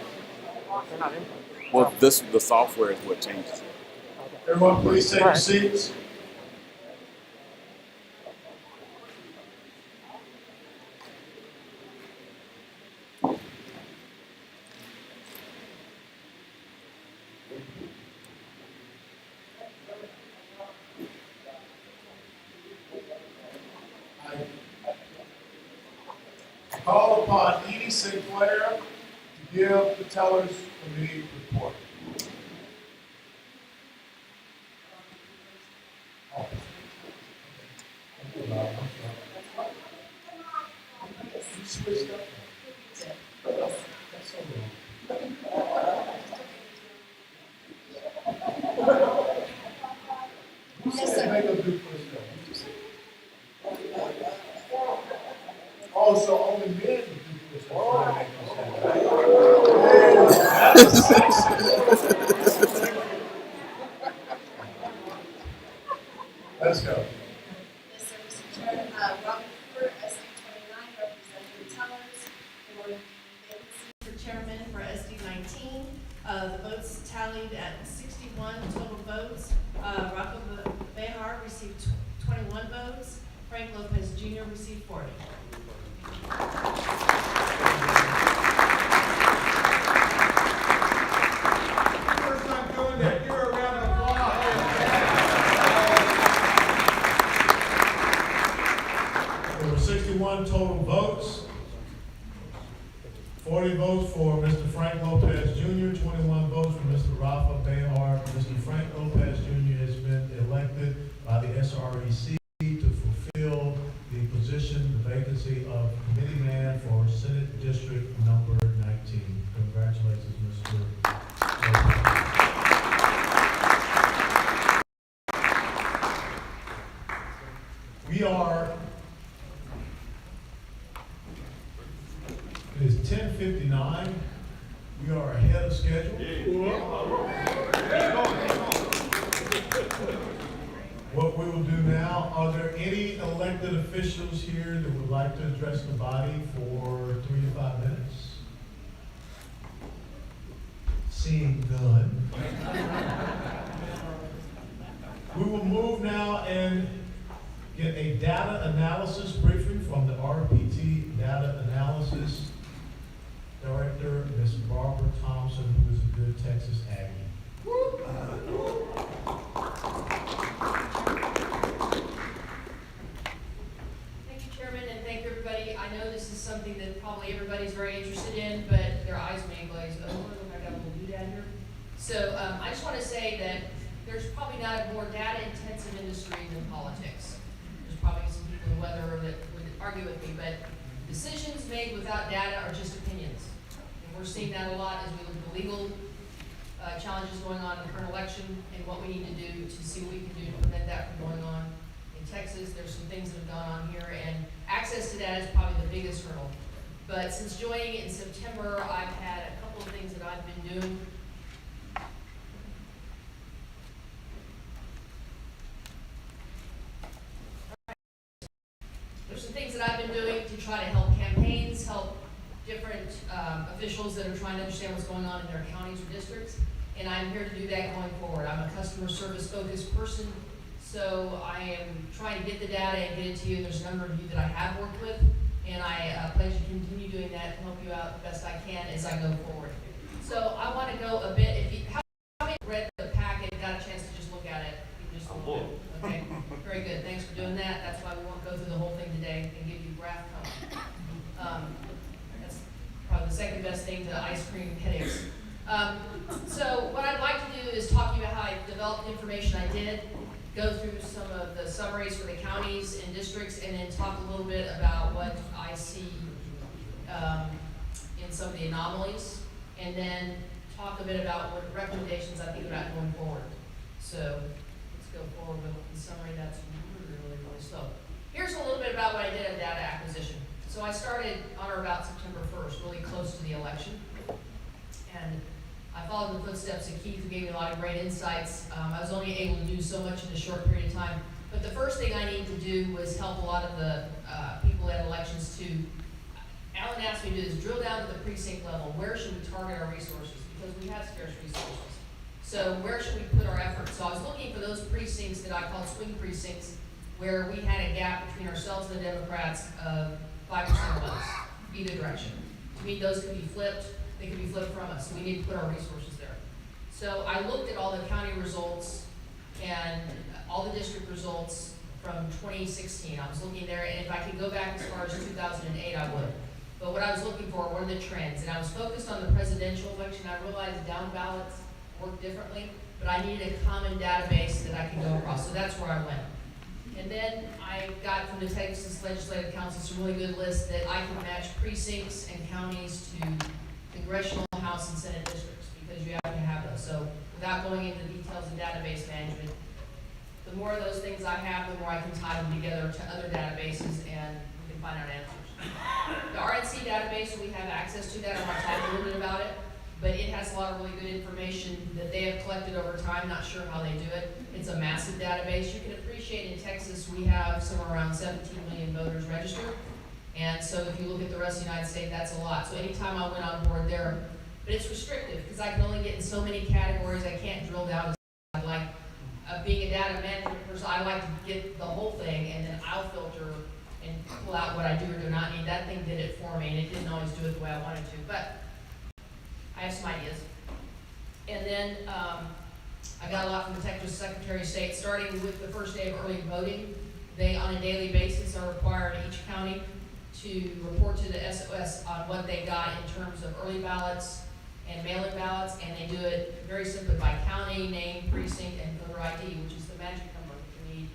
They're not input. Well, the software is what changes it. Everyone, please take your seats. Call upon Edie Sinclair to give the Tellers Committee report. You switched up? That's so wrong. You said make a good first step. Also, only men do this. Let's go. Yes, sir, Mr. Chair. Robert Cooper, SD 29, representing Tellers. For vacancy for chairman for SD 19. The votes tallied at 61 total votes. Rocco Behar received 21 votes. Frank Lopez Jr. received 40. First time doing that. Give her a round of applause. There were 61 total votes. 40 votes for Mr. Frank Lopez Jr., 21 votes for Mr. Rafa Behar. Mr. Frank Lopez Jr. has been elected by the SREC to fulfill the position, the vacancy of committee man for Senate District number 19. Congratulations, Mr. Lopez. It is 10:59. We are ahead of schedule. What we will do now, are there any elected officials here that would like to address the body for 3 to 5 minutes? Seeing none. We will move now and get a data analysis briefing from the RPT Data Analysis Director, Ms. Barbara Thompson, who is a good Texas Aggie. Thank you, Chairman, and thank you, everybody. I know this is something that probably everybody's very interested in, but their eyes may glaze over. Look, I got a little doodad here. So I just want to say that there's probably not a more data-intensive industry than politics. There's probably some people in weather that would argue with me, but decisions made without data are just opinions. And we're seeing that a lot as we look at the legal challenges going on in the current election and what we need to do to see what we can do to prevent that from going on. In Texas, there's some things that have gone on here, and access to that is probably the biggest hurdle. But since joining in September, I've had a couple of things that I've been doing. There's some things that I've been doing to try to help campaigns, help different officials that are trying to understand what's going on in their counties or districts, and I'm here to do that going forward. I'm a customer service focused person, so I am trying to get the data and get it to you. There's a number of you that I have worked with, and I plan to continue doing that to help you out the best I can as I go forward. So I want to go a bit, how many read the packet, got a chance to just look at it? Just a little bit. Okay, very good. Thanks for doing that. That's why we won't go through the whole thing today and give you graph tone. That's probably the second best thing to ice cream headaches. So what I'd like to do is talk to you about how I developed the information I did, go through some of the summaries for the counties and districts, and then talk a little bit about what I see in some of the anomalies, and then talk a bit about what recommendations I think about going forward. So let's go forward with the summary. That's really slow. Here's a little bit about what I did on data acquisition. So I started on or about September 1st, really close to the election. And I followed the footsteps of Keith, who gave me a lot of great insights. I was only able to do so much in a short period of time. But the first thing I needed to do was help a lot of the people at elections to, Alan asked me to do this, drill down to the precinct level. Where should we target our resources? Because we have scarce resources. So where should we put our efforts? So I was looking for those precincts that I call swing precincts, where we had a gap between ourselves and the Democrats of 5% or less, either direction. To me, those could be flipped. They could be flipped from us. So we need to put our resources there. So I looked at all the county results and all the district results from 2016. I was looking there, and if I could go back as far as 2008, I would. But what I was looking for were the trends, and I was focused on the presidential election. I realized down ballots work differently, but I needed a common database that I could go across. So that's where I went. And then I got from the Texas Legislative Council some really good lists that I can match precincts and counties to congressional, House, and Senate districts, because you have to have those. So without going into the details of database management, the more of those things I have, the more I can tie them together to other databases, and we can find out answers. The Rnc Database, we have access to that. I want to talk a little bit about it, but it has a lot of really good information that they have collected over time. Not sure how they do it. It's a massive database. You can appreciate in Texas, we have somewhere around 17 million voters registered. And so if you look at the rest of the United States, that's a lot. So anytime I went on board there, but it's restrictive because I can only get in so many categories. I can't drill down as I like. Being a data management person, I like to get the whole thing, and then I'll filter and pull out what I do or do not need. That thing did it for me, and it didn't always do it the way I wanted to, but I have some ideas. And then I got a lot from the Texas Secretary of State, starting with the first day of early voting. They, on a daily basis, are required each county to report to the SOS on what they got in terms of early ballots and mail-in ballots, and they do it very simply by county, name, precinct, and voter ID, which is the magic number that you need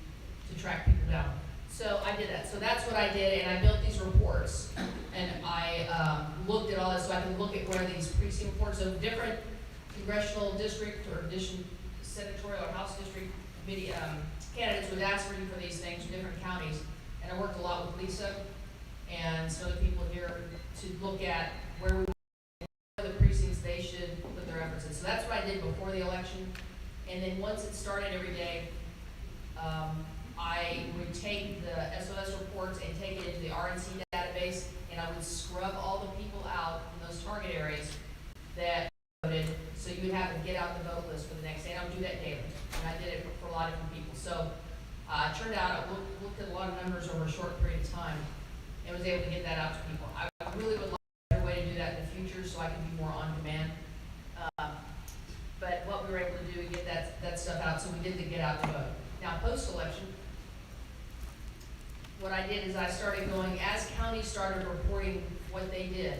to track people down. So I did that. So that's what I did, and I built these reports, and I looked at all this so I can look at where these precinct reports of different congressional district or senatorial or House district committee candidates would ask for you for these things from different counties, and I worked a lot with Lisa and some of the people here to look at where we the precincts they should put their efforts in. So that's what I did before the election. And then once it started every day, I would take the SOS reports and take it into the Rnc database, and I would scrub all the people out in those target areas that voted. So you would have to get out the vote list for the next day. And I would do that daily, and I did it for a lot of different people. So it turned out I looked at a lot of numbers over a short period of time and was able to get that out to people. I really would like a better way to do that in the future so I can be more on demand. But what we were able to do to get that stuff out, so we did get out the vote. Now, post-election, what I did is I started going, as counties started reporting what they did,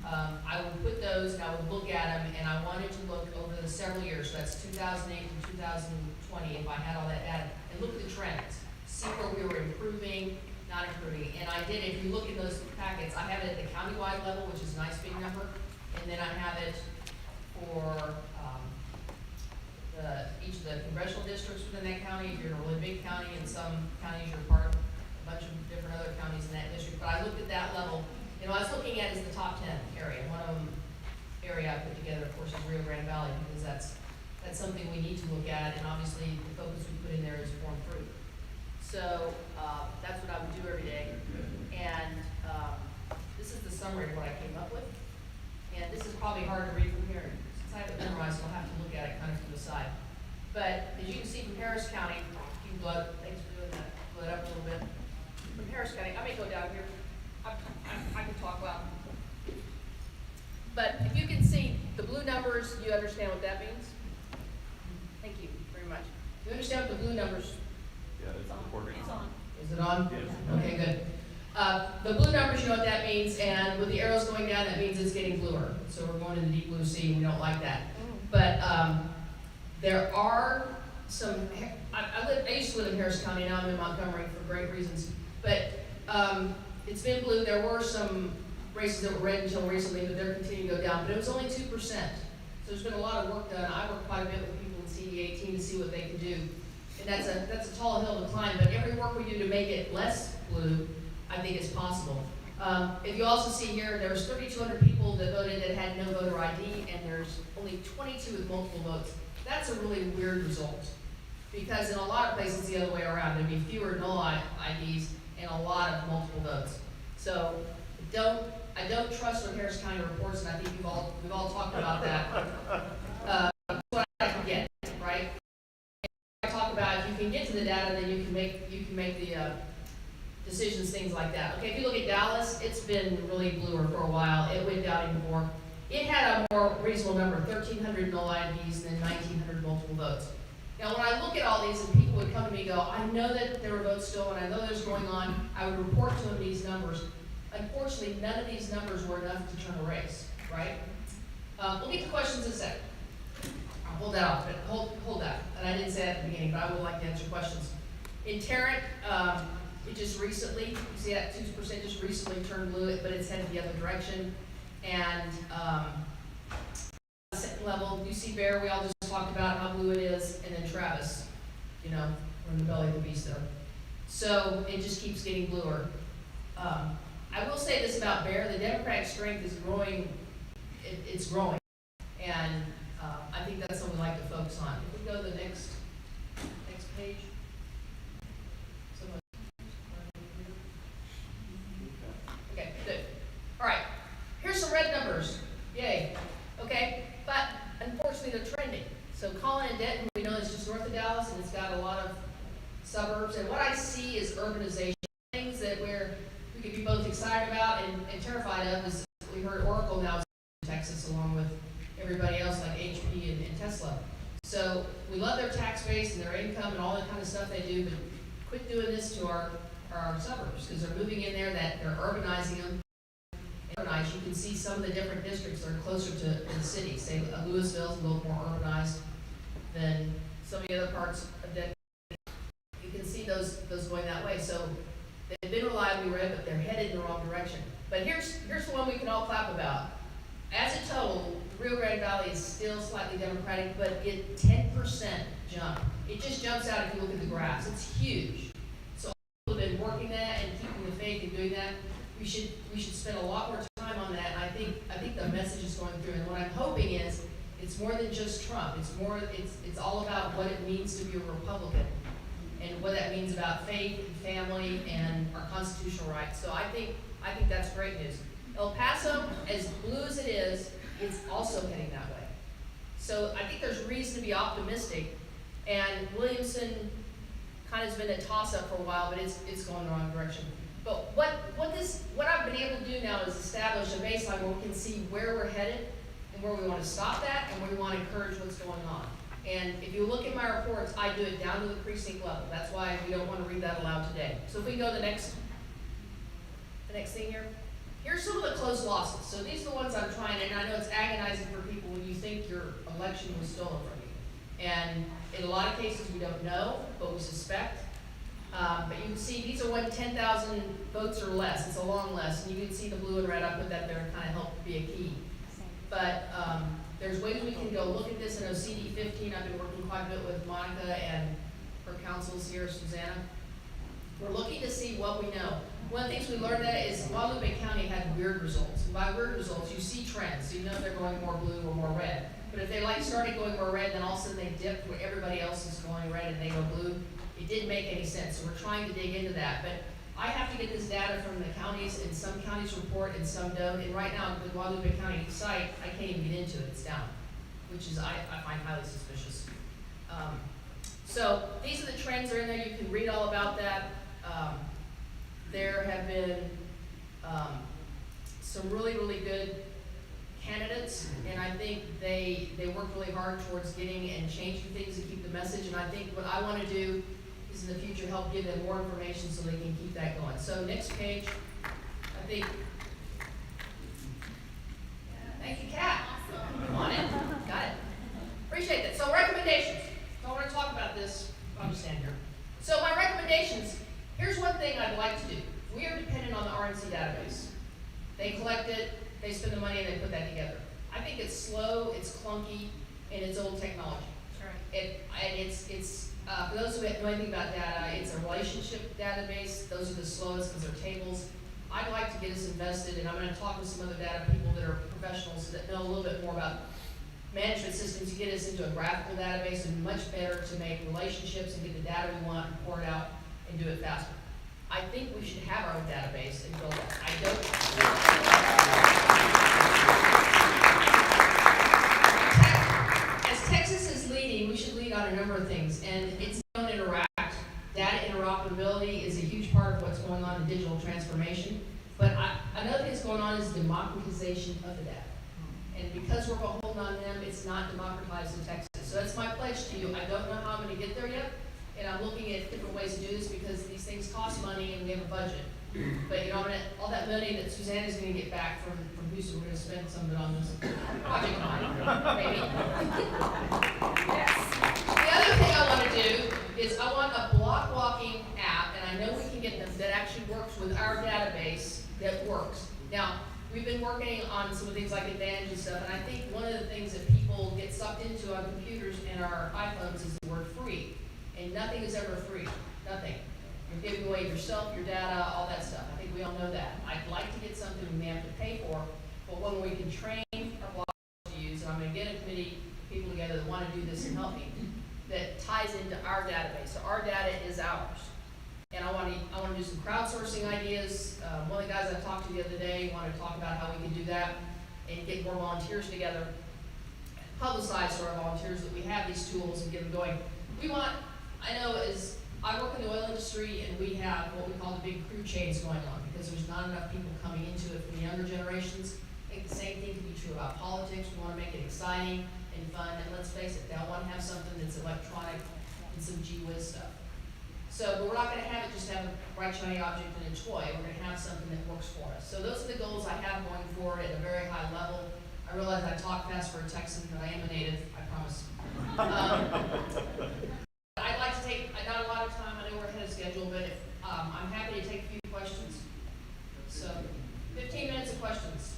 I would put those and I would look at them, and I wanted to look over the several years, so that's 2008 to 2020, if I had all that data, and look at the trends, see where we were improving, not improving. And I did, if you look in those packets, I have it at the countywide level, which is a nice big number, and then I have it for each of the congressional districts within that county. If you're in a really big county, and some counties you're part of a bunch of different other counties in that district. But I looked at that level, and what I was looking at is the top 10 area. One of them area I put together, of course, is Rio Grande Valley, because that's something we need to look at, and obviously the focus we put in there is form fruit. So that's what I would do every day. And this is the summary of what I came up with. And this is probably hard to read from here. Since I have it memorized, I'll have to look at it kind of from the side. But as you can see from Harris County, you can thanks for doing that, blow it up a little bit. From Harris County, I may go down here. I can talk loud. But if you can see the blue numbers, you understand what that means? Thank you very much. You understand what the blue numbers? Yeah, it's recording. It's on. Is it on? Yes. Okay, good. The blue numbers, you know what that means, and with the arrows going down, that means it's getting bluer. So we're going to the deep blue sea, and we don't like that. But there are some, I used to live in Harris County, now I'm in Montgomery for great reasons. But it's been blue. There were some races that were red until recently, but they're continuing to go down. But it was only 2%. So there's been a lot of work done. I worked quite a bit with people in CD 18 to see what they can do. And that's a tall hill to climb, but every work we do to make it less blue, I think is possible. If you also see here, there was 3,200 people that voted that had no voter ID, and there's only 22 with multiple votes. That's a really weird result, because in a lot of places the other way around. There'd be fewer null IDs and a lot of multiple votes. So I don't trust what Harris County reports, and I think we've all talked about that. That's what I can get, right? I talk about if you can get to the data, then you can make the decisions, things like that. Okay, if you look at Dallas, it's been really bluer for a while. It went down even more. It had a more reasonable number, 1,300 null IDs and then 1,900 multiple votes. Now, when I look at all these, and people would come to me and go, I know that there were votes stolen, I know there's going on, I would report to them these numbers. Unfortunately, none of these numbers were enough to turn a race, right? We'll get to questions in a second. I'll hold that off, but hold that. And I didn't say that at the beginning, but I would like to answer questions. In Tarrant, it just recently, you see that 2% just recently turned blue, but it's headed the other direction. And second level, UC Bear, we all just talked about how blue it is, and then Travis, you know, we're in the belly of the beast there. So it just keeps getting bluer. I will say this about Bear, the Democratic strength is growing, it's growing. And I think that's something we like to focus on. If we go to the next page. Okay, good. All right, here's some red numbers. Yay. Okay, but unfortunately they're trending. So Collin and Denton, we know it's just north of Dallas, and it's got a lot of suburbs. And what I see is urbanization. Things that we could be both excited about and terrified of is we heard Oracle now is in Texas along with everybody else like HP and Tesla. So we love their tax base and their income and all that kind of stuff they do, but quit doing this to our suburbs, because they're moving in there, that they're urbanizing them. Urbanized, you can see some of the different districts that are closer to the city. Say Louisville's a little more urbanized than some of the other parts of Denver. You can see those going that way. So they've been reliably red, but they're headed in the wrong direction. But here's the one we can all clap about. As a total, Rio Grande Valley is still slightly Democratic, but it 10% jump. It just jumps out if you look at the graphs. It's huge. So people have been working that and keeping the faith and doing that. We should spend a lot more time on that. And I think the message is going through. And what I'm hoping is it's more than just Trump. It's all about what it means to be a Republican and what that means about faith and family and our constitutional rights. So I think that's great news. El Paso, as blue as it is, it's also heading that way. So I think there's reason to be optimistic, and Williamson kind of has been a toss-up for a while, but it's going the wrong direction. But what I've been able to do now is establish a baseline where we can see where we're headed and where we want to stop that and where we want to encourage what's going on. And if you look at my reports, I do it down to the precinct level. That's why we don't want to read that aloud today. So if we go to the next thing here. Here's some of the close losses. So these are the ones I'm trying, and I know it's agonizing for people when you think your election was stolen from you. And in a lot of cases, we don't know, but we suspect. But you can see these are when 10,000 votes or less. It's a long list, and you can see the blue and red. I put that there to kind of help be a key. But there's ways we can go look at this in OCD 15. I've been working quite a bit with Monica and her councils here, Susanna. We're looking to see what we know. One of the things we learned that is Guadalupe County had weird results. And by weird results, you see trends. So you know they're going more blue or more red. But if they started going more red, then all of a sudden they dipped where everybody else is going red and they go blue. It didn't make any sense. So we're trying to dig into that. But I have to get this data from the counties, and some counties report and some don't. And right now, the Guadalupe County site, I can't even get into it. It's down, which is I find highly suspicious. So these are the trends that are in there. You can read all about that. There have been some really, really good candidates, and I think they work really hard towards getting and changing things to keep the message. And I think what I want to do is in the future help give them more information so they can keep that going. So next page, I think. Thank you, Kat. You want it? Got it. Appreciate that. So recommendations. Don't want to talk about this. I'll just stand here. So my recommendations. Here's one thing I'd like to do. We are dependent on the Rnc Database. They collect it, they spend the money, and they put that together. I think it's slow, it's clunky, and it's old technology. It's for those who know anything about data, it's a relationship database. Those are the slowest because they're tables. I'd like to get us invested, and I'm going to talk with some other data people that are professionals that know a little bit more about management systems to get us into a graphical database, and much better to make relationships and get the data we want and pour it out and do it faster. I think we should have our own database and build it. I don't. As Texas is leading, we should lead on a number of things, and it's don't interact. Data interoperability is a huge part of what's going on in digital transformation. But another thing that's going on is democratization of the data. And because we're beholden on them, it's not democratized in Texas. So that's my pledge to you. I don't know how I'm going to get there yet. And I'm looking at different ways to do this because these things cost money and we have a budget. But you know, all that money that Susanna's going to get back from Houston, we're going to spend some of it on this project on, maybe. Yes. The other thing I want to do is I want a block walking app, and I know we can get them, that actually works with our database that works. Now, we've been working on some of things like Advantage and stuff, and I think one of the things that people get sucked into on computers and our iPhones is the word free. And nothing is ever free. Nothing. You're giving away yourself, your data, all that stuff. I think we all know that. I'd like to get something we may have to pay for, but one we can train our bloggers to use, and I'm going to get a committee of people together that want to do this and help me, that ties into our database. So our data is ours. And I want to do some crowdsourcing ideas. One of the guys I talked to the other day wanted to talk about how we can do that and get more volunteers together, publicize to our volunteers that we have these tools and get them going. I know as I work in the oil industry, and we have what we call the big crew chains going on because there's not enough people coming into it from the younger generations. I think the same thing can be true about politics. We want to make it exciting and fun, and let's face it, they all want to have something that's electronic and some gee whiz stuff. So, but we're not going to have it just have a bright shiny object and a toy. We're going to have something that works for us. So those are the goals I have going forward at a very high level. I realize I talk fast for a Texan, but I am a native, I promise. I'd like to I got a lot of time, I know we're ahead of schedule, but I'm happy to take a few questions. So, 15 minutes of questions.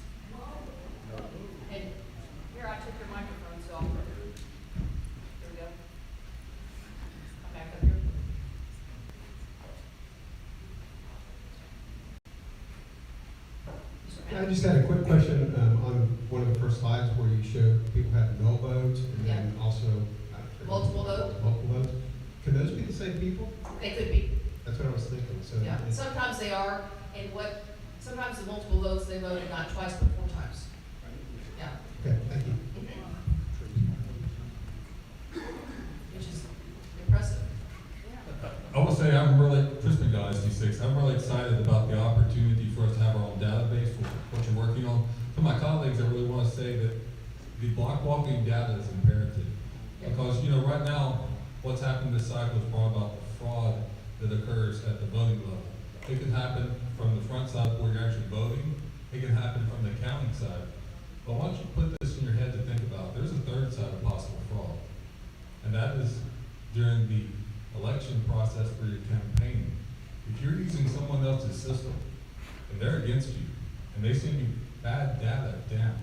And here, I took your microphone, so I'll, here we go. Come back up here. I just had a quick question on one of the first slides where you showed people had no votes and then also multiple votes. Multiple votes. Can those be the same people? They could be. That's what I was thinking. So yeah, sometimes they are, and sometimes the multiple votes they voted not twice but 4 times. Yeah. Okay, thank you. say I'm really, Chris McGuire, SD6, I'm really excited about the opportunity for us to have our own database for what you're working on. To my colleagues, I really want to say that the block walking data is imperative. Because, right now, what's happened this cycle is brought about the fraud that occurs at the voting level. It can happen from the front side where you're actually voting. It can happen from the counting side. But why don't you put this in your head to think about, there's a third side of possible fraud. And that is during the election process for your campaign. If you're using someone else's system and they're against you and they send you bad data down,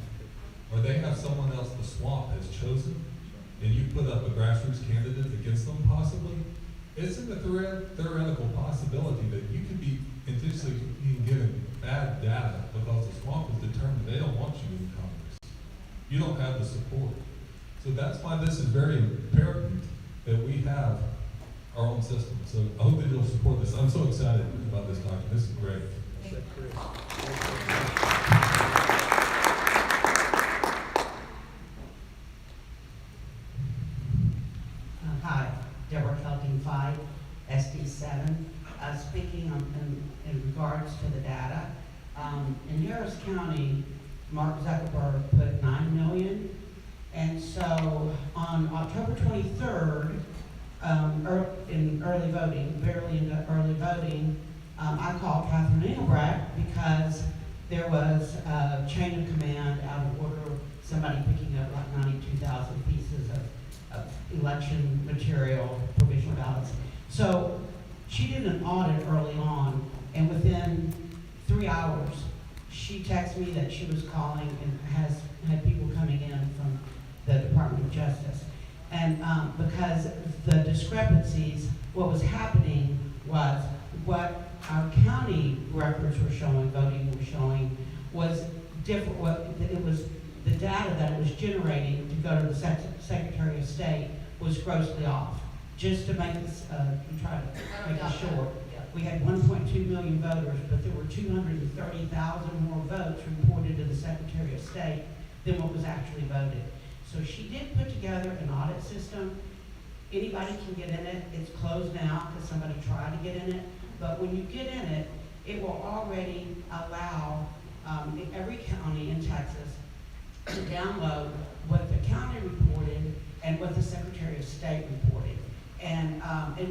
or they have someone else the swamp has chosen, and you put up a grassroots candidate against them possibly, isn't a theoretical possibility that you could be intentionally being given bad data because the swamp is determined they don't want you in Congress. You don't have the support. So that's why this is very imperative that we have our own system. So I hope that you'll support this. I'm so excited about this document. This is great. Hi, Deborah Kelting 5, SD7. Speaking in regards to the data, in Harris County, Mark Zuckerberg put $9 million, and so on October 23rd, in early voting, barely into early voting, I called Catherine Engelbrecht because there was a chain of command out of order, somebody picking up like 92,000 pieces of election material, provisional ballots. So she did an audit early on, and within 3 hours, she texted me that she was calling and had people coming in from the Department of Justice. And because the discrepancies, what was happening was what our county records were showing, voting were showing, was different. It was the data that it was generating to go to the Secretary of State was grossly off. Just to make this, try to make it short, we had 1.2 million voters, but there were 230,000 more votes reported to the Secretary of State than what was actually voted. So she did put together an audit system. Anybody can get in it. It's closed now because somebody tried to get in it. But when you get in it, it will already allow in every county in Texas to download what the county reported and what the Secretary of State reported. And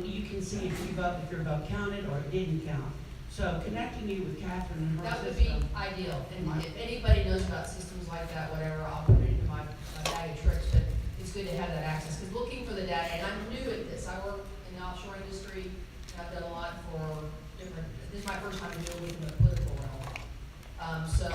you can see if your vote counted or it didn't count. So connecting you with Catherine and her That would system. be ideal. And if anybody knows about systems like that, whatever, I'll put it into my bag of tricks. But it's good to have that access. Because looking for the data, and I'm new at this. I work in the offshore industry. And I've done a lot for different. This is my first time dealing with the political realm. So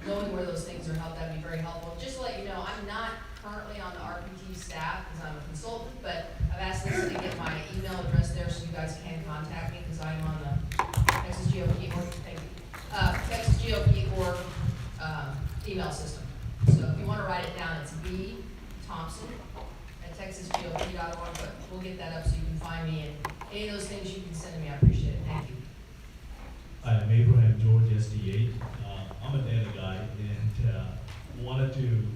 knowing where those things are held, that'd be very helpful. Just to let you know, I'm not currently on the RPT staff because I'm a consultant, but I've asked Lisa to get my email address there so you guys can contact me because I'm on the Texas GOP org, thank you, Texas GOP org email system. So if you want to write it down, it's B Thompson at texasgop.org, but we'll get that up so you can find me, and any of those things you can send to me, I appreciate it. Thank you. I'm Abraham George, SD8. I'm a data guy and wanted to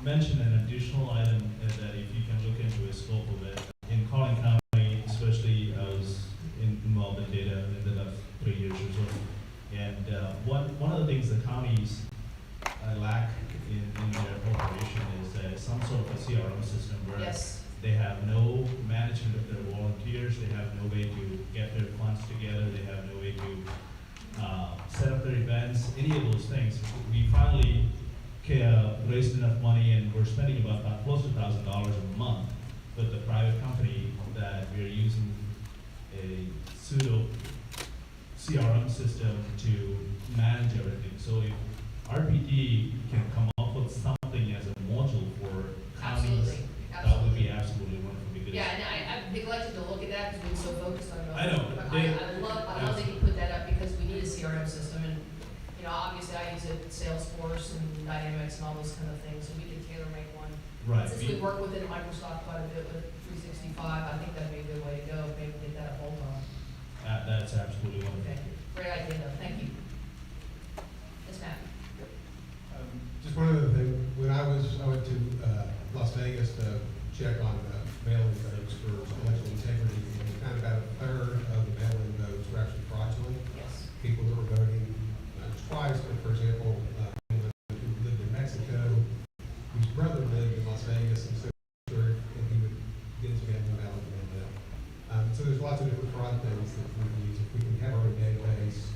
mention an additional item that if you can look into the scope of it. In Collin County, especially, I was involved in data in the last 3 years or so. And one of the things the counties lack in their operation is some sort of a CRM system where they have no management of their volunteers, they have no way to get their funds together, they have no way to set up their events, any of those things. We finally raised enough money and we're spending about close to $1,000 a month with the private company that we are using a pseudo CRM system to manage everything. So if RPT can come up with something as a module for counties, that would be absolutely wonderful. Because Yeah, and I've neglected to look at that because we've been so focused on I know. But I love that you put that up because we need a CRM system, and you know, obviously I use it Salesforce and Dynamics and all those kind of things, so we can tailor make one. Right. Since we work within Microsoft quite a bit with 365, I think that'd be a good way to go. Maybe get that a bolt on. That's absolutely wonderful. Thank you. Great idea, though. Thank you. Yes, Matt. Just one other thing. When I went to Las Vegas to check on mailing votes for election integrity, and we kind of got so there's lots of different fraud things that we can use. If we can have our own database,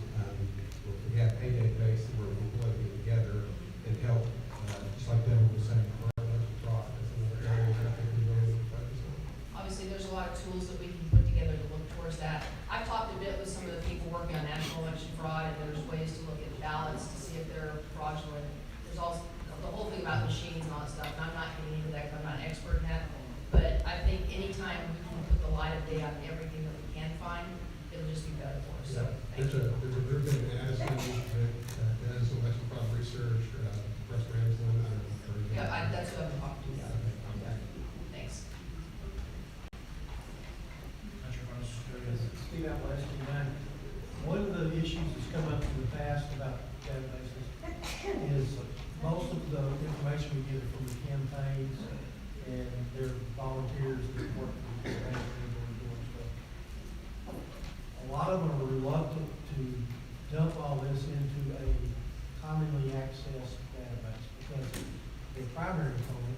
or if we have a database where we can pull everything together and help, just like Devin was saying, fraud. That's another area that I think we really need to focus on. Obviously, there's a lot of tools that we can put together to look towards that. I've talked a bit with some of the people working on national election fraud, and there's ways to look at ballots to see if they're fraudulent. There's also the whole thing about machines and all that stuff, and I'm not getting into that because I'm not an expert in that. But I think anytime we can put the light of day on everything that we can find, it'll just be better for us. So, thank you. There's a group in Addison that does election fraud research, Russ Ramsden. Yeah, that's who I've been talking to. Yeah. Thanks. Steve Appalachian, man. One of the issues that's come up in the past about databases is most of the information we get from the campaigns and their volunteers that work for the campaigns and doing stuff. A lot of them are reluctant to dump all this into a commonly accessed database because their primary opponent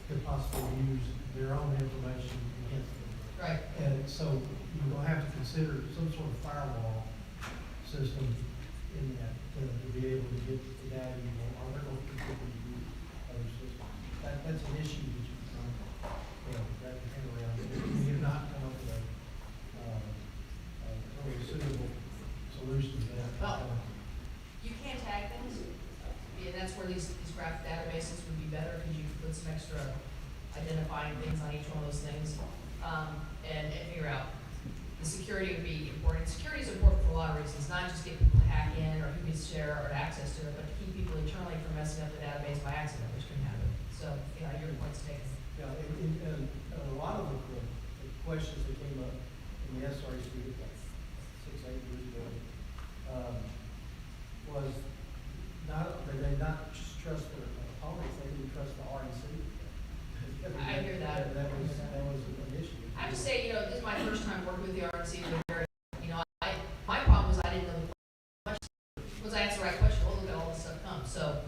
could possibly use their own information against them. Right. And so you're gonna have to consider some sort of firewall system in that to be able to get the data you want. Are there going to continue to use other systems? That's an issue that you can, wrap your head around. We have not come up with a really suitable solution to that. Well, you can tag things, and that's where these graph databases would be better because you can put some extra identifying things on each one of those things, and figure out. The security would be important. Security is important for a lot of reasons, not just get people to hack in or who gets share or access to it, but to keep people internally from messing up the database by accident, which can happen. So, your point's taken. Yeah, and a lot of the questions that came up in the SRC like 6-8 years ago was not that they not just trust their opponents, they didn't trust the RNC. I hear that. That was an issue. I have to say, this is my first time working with the RNC. My problem was I didn't know the question. Once I asked the right question, oh, look at all this stuff comes. So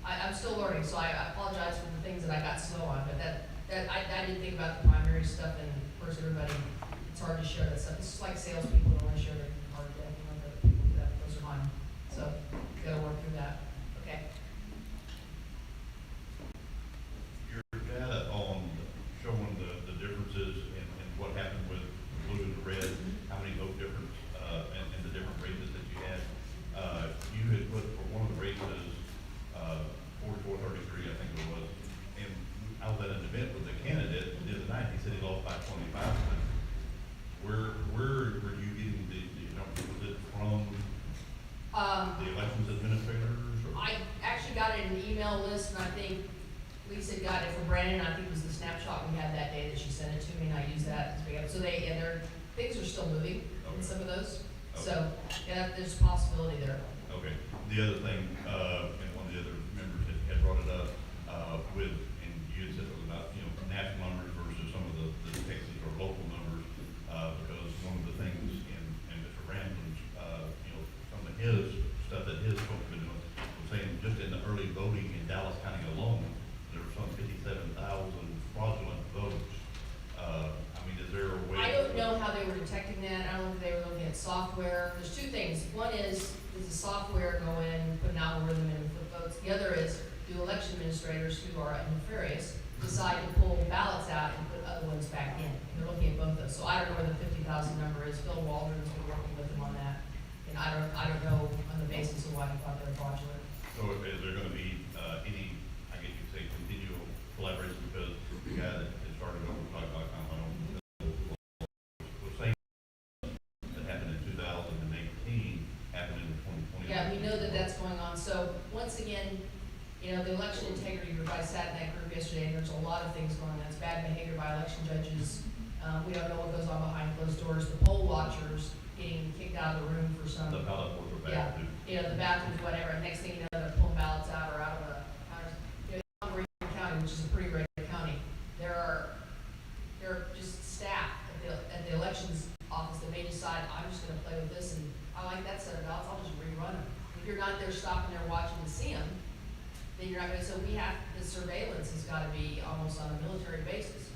I'm still learning. So I apologize for the things that I got slow on. But I didn't think about the primary stuff. And of course, everybody, it's hard to share that stuff. It's just like salespeople don't want to share their card deck. That people do that. Those are mine. So we got to work through that. Okay. Your data on showing the differences in what happened with blue and red, how many vote difference, and the different races that you had. You had put for one of the races, 44-33, I think it was, and I was at an event with the candidate the other night. He said he lost by 25. Where were you getting was it from the elections administrators? Or? I actually got it in an email list, and I think Lisa got it from Brandon. I think it was the snapshot we had that day that she sent it to me, and I used that as big up. So things are still moving in some of those. Okay. So there's a possibility there. Okay. The other thing, and one of the other members had brought it up and you had said it was about national numbers versus some of the Texas or local numbers, because one of the things in Mr. Ramsden's some of his stuff that his folks been doing was saying just in the early voting in Dallas County alone, there were some 57,000 fraudulent votes. Is there a way? I don't know how they were detecting that. I don't know if they were looking at software. There's two things. One is the software go in, put an algorithm in and flip votes. The other is do election administrators who are nefarious decide to pull ballots out and put other ones back in. They're looking at both those. So I don't know where the 50,000 number is. Phil Waldron's been working with them on that. And I don't know on the basis of why he thought they were fraudulent. So is there going to be any, I guess you could say, continual collaboration, because the guy that started over talk.com, was saying that happened in 2018 happened in 2020. Yeah, we know that that's going on. So once again, the election integrity group, I sat in that group yesterday, and there's a lot of things going on. It's bad behavior by election judges. We don't know what goes on behind closed doors. The poll watchers getting kicked out of the room for some. The ballot boards are back. The bathrooms, whatever. Next thing you know, they're pulling ballots out or out of Montgomery County, which is a pretty red county. There are just staff at the elections office that may decide, I'm just going to play with this, and I like that set of ballots. I'll just rerun them. If you're not there stopping there watching to see them, then you're not going to. So the surveillance has got to be almost on a military basis.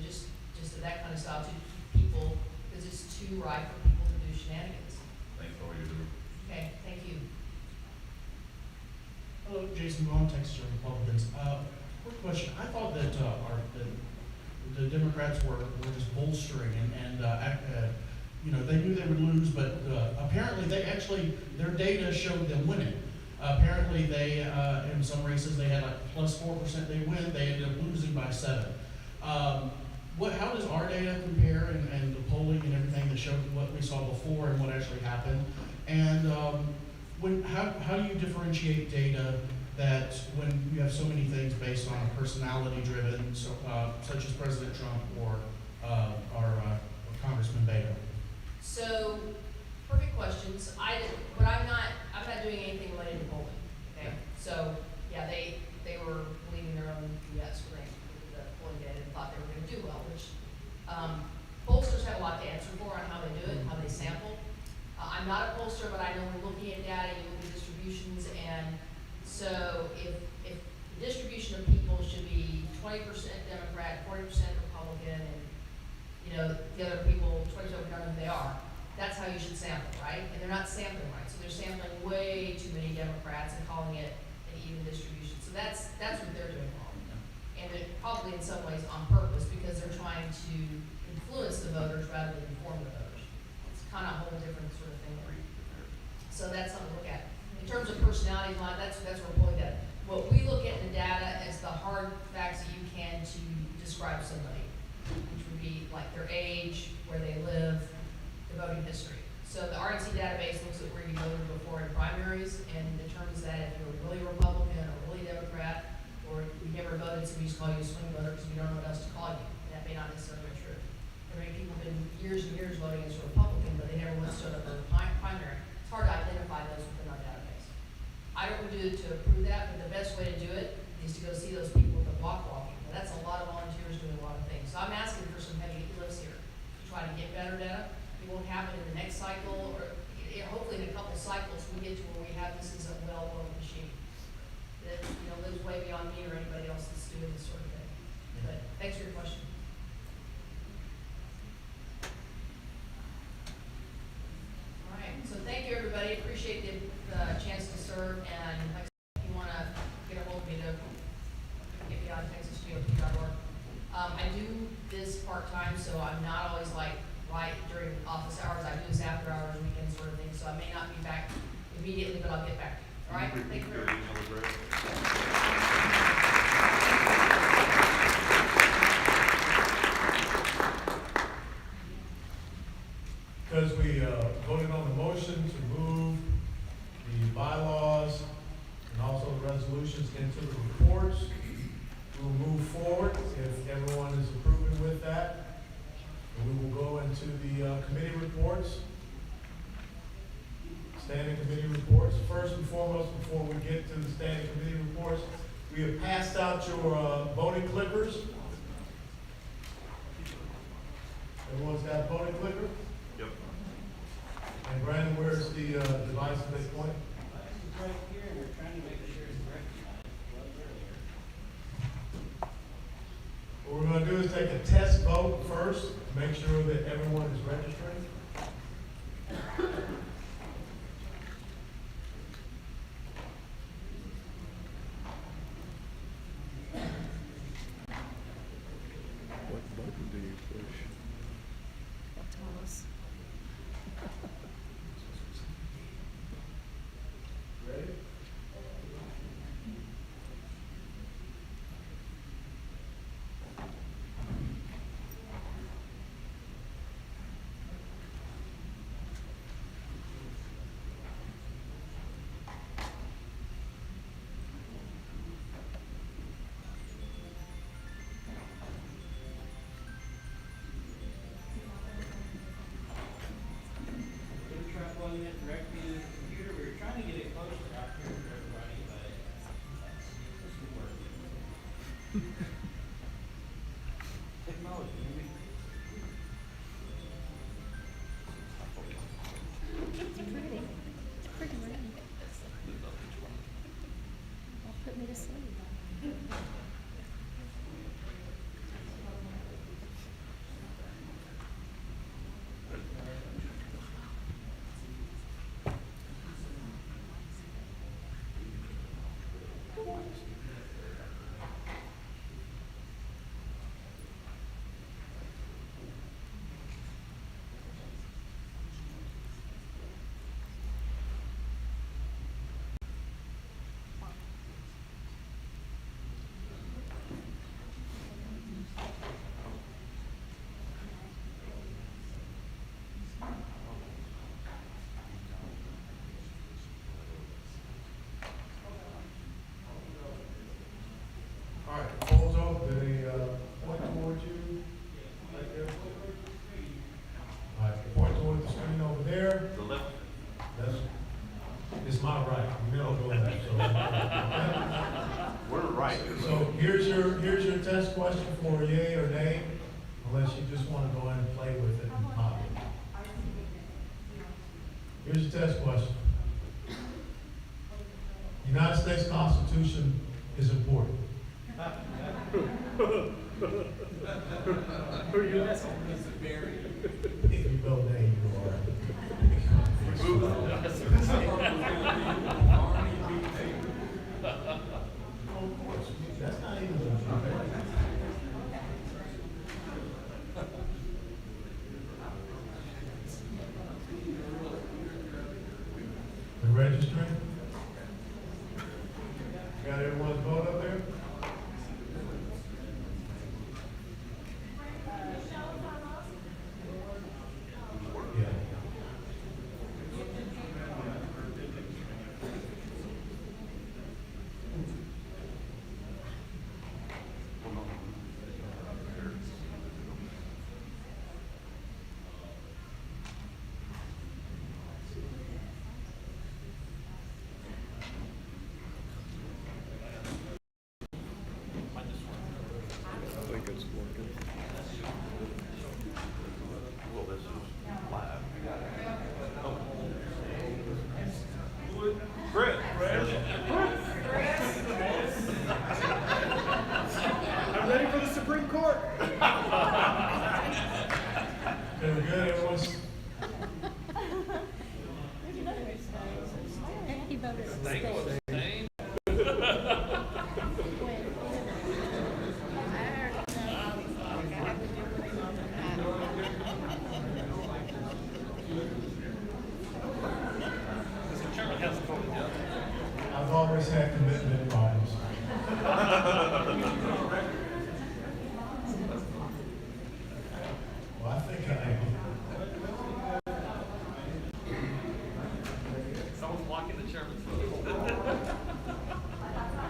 Just that kind of stuff to keep people. because it's too ripe for people to do shenanigans. Thanks for all you do. Okay, thank you. Hello, Jason Vaughn, Texas Republicans. Quick question. I thought that the Democrats were just bolstering and you know, they knew they would lose, but apparently their data showed them winning. Apparently they, in some races they had like plus 4% they win, they ended up losing by 7. How does our data compare and the polling and everything that showed what we saw before and what actually happened? And how do you differentiate data that when you have so many things based on personality driven, such as President Trump or Congressman Beto? So, perfect questions. I'm not doing anything related to polling. Okay, so yeah, they were believing their own BS when they looked at the polling data and thought they were going to do well, which pollsters have a lot to answer for on how they do it, how they sample. I'm not a pollster, but I know we're looking at data, you look at distributions, and so if the distribution of people should be 20% Democrat, 40% Republican, and you know the other people 20% we don't know who they are, that's how you should sample, right? And they're not sampling right, so they're sampling way too many Democrats and calling it an even distribution. So that's what they're doing wrong, and they're probably in some ways on purpose because they're trying to influence the voters rather than inform the voters. It's kind of a whole different sort of thing. So that's something to look at. In terms of personalities, that's what we're pulling at. What we look at in the data is the hard facts that you can to describe somebody, which would be like their age, where they live, the voting history. So the Rnc Database looks at where you voted before in primaries and determines that if you're really Republican or really Democrat, or you never voted, so we just call you a swing voter because we don't know what else to call you. And that may not necessarily be true. There may be people who've been years and years voting as a Republican, but they never once stood up for a primary. It's hard to identify those within our database. I don't do it to approve that, but the best way to do it is to go see those people with the block walking. And that's a lot of volunteers doing a lot of things. So I'm asking for some heavy lifts here to try to get better data. It won't happen in the next cycle, or hopefully in a couple cycles we get to where we have this as a well-oiled machine that lives way beyond me or anybody else that's doing this sort of thing. But thanks for your question. All right, so thank you everybody. Appreciate the chance to serve, and like I said, if you want to get a hold of me, to get me on texasgop.org. I do this part-time, so I'm not always right during office hours. I do this after hours, weekends sort of thing, so I may not be back immediately, but I'll get back to you. All right? Thank you very much. Because we voted on the motion to move the bylaws and also the resolutions into the reports, we'll move forward if everyone is approving with that. And we will go into the committee reports, standing committee reports. First and foremost, before we get to the standing committee reports, we have passed out your voting clickers. Everyone's got a voting clicker? Yep. And Brandon, where's the device at this point? It's right here, and we're trying to make sure it's recognized. What we're going to do is take a test vote first to make sure that everyone is registering. What button do you push? Thomas. Ready? We try plugging it directly into the computer. We were trying to get it closer out here for everybody, but it doesn't work. Technology, It's pretty. It's pretty rainy. I'll put me to sleep. unless you just want to go in and play with it and pop it. Here's a test question. The United States Constitution is important. Who are you asking? If you go there, you are. That's not even the registry. Got everyone's vote up there? Yeah. I think it's working. Well, this is live. Brett. I'm ready for the Supreme Court. Okay, we're good, everyone's. He voted abstain. I've always had commitment problems. Well, I think I am. Someone's blocking the chairman's vote.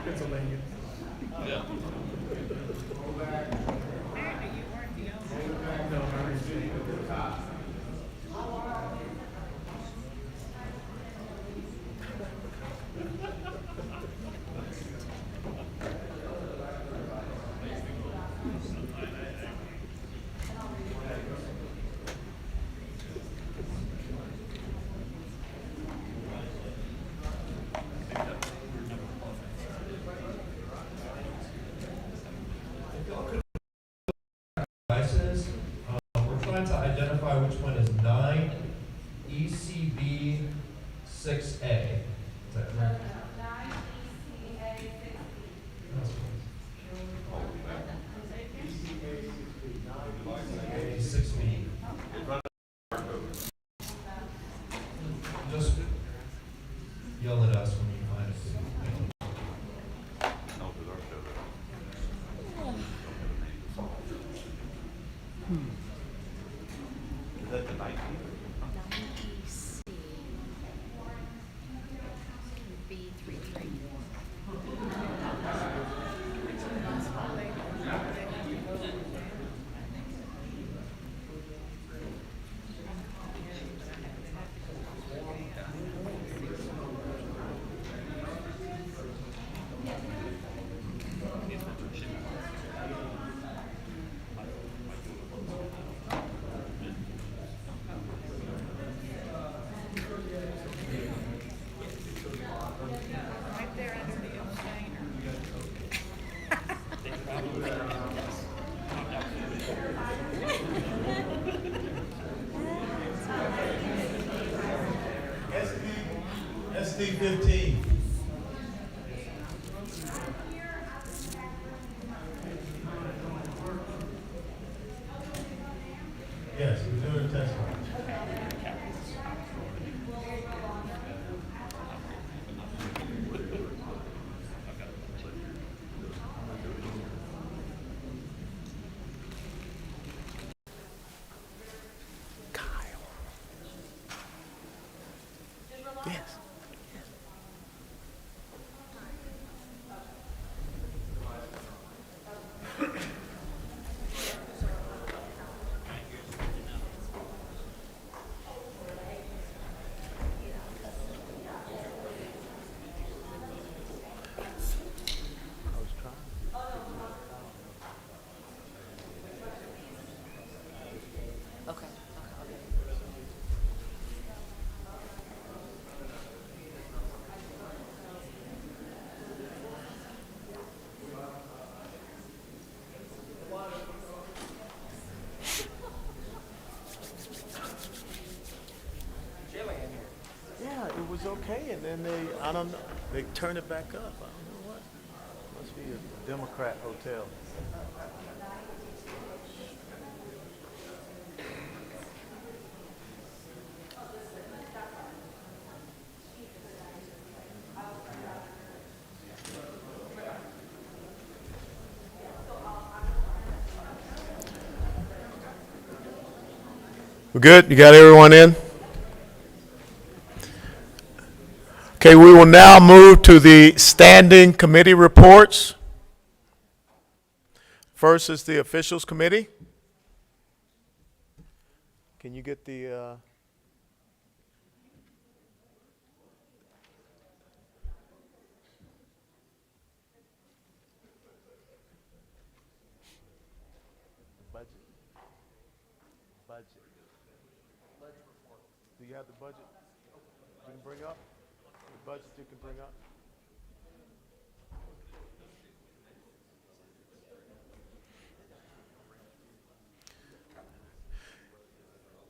Pennsylvania. Yeah. No, I already see. Devices, we're trying to identify which one is 9 ECB 6A. Is that correct? 6B. Just yell at us when you find it. No, because our show. Is that the 19th? SD 15. Yes, we're doing a test run. Yes. was okay, and then I don't know, they turn it back up. I don't know what. Must be a Democrat hotel. We're good? You got everyone in? Okay, we will now move to the standing committee reports. First is the officials committee. Can you get the budget? Do you have the budget you can bring up? The budget you can bring up?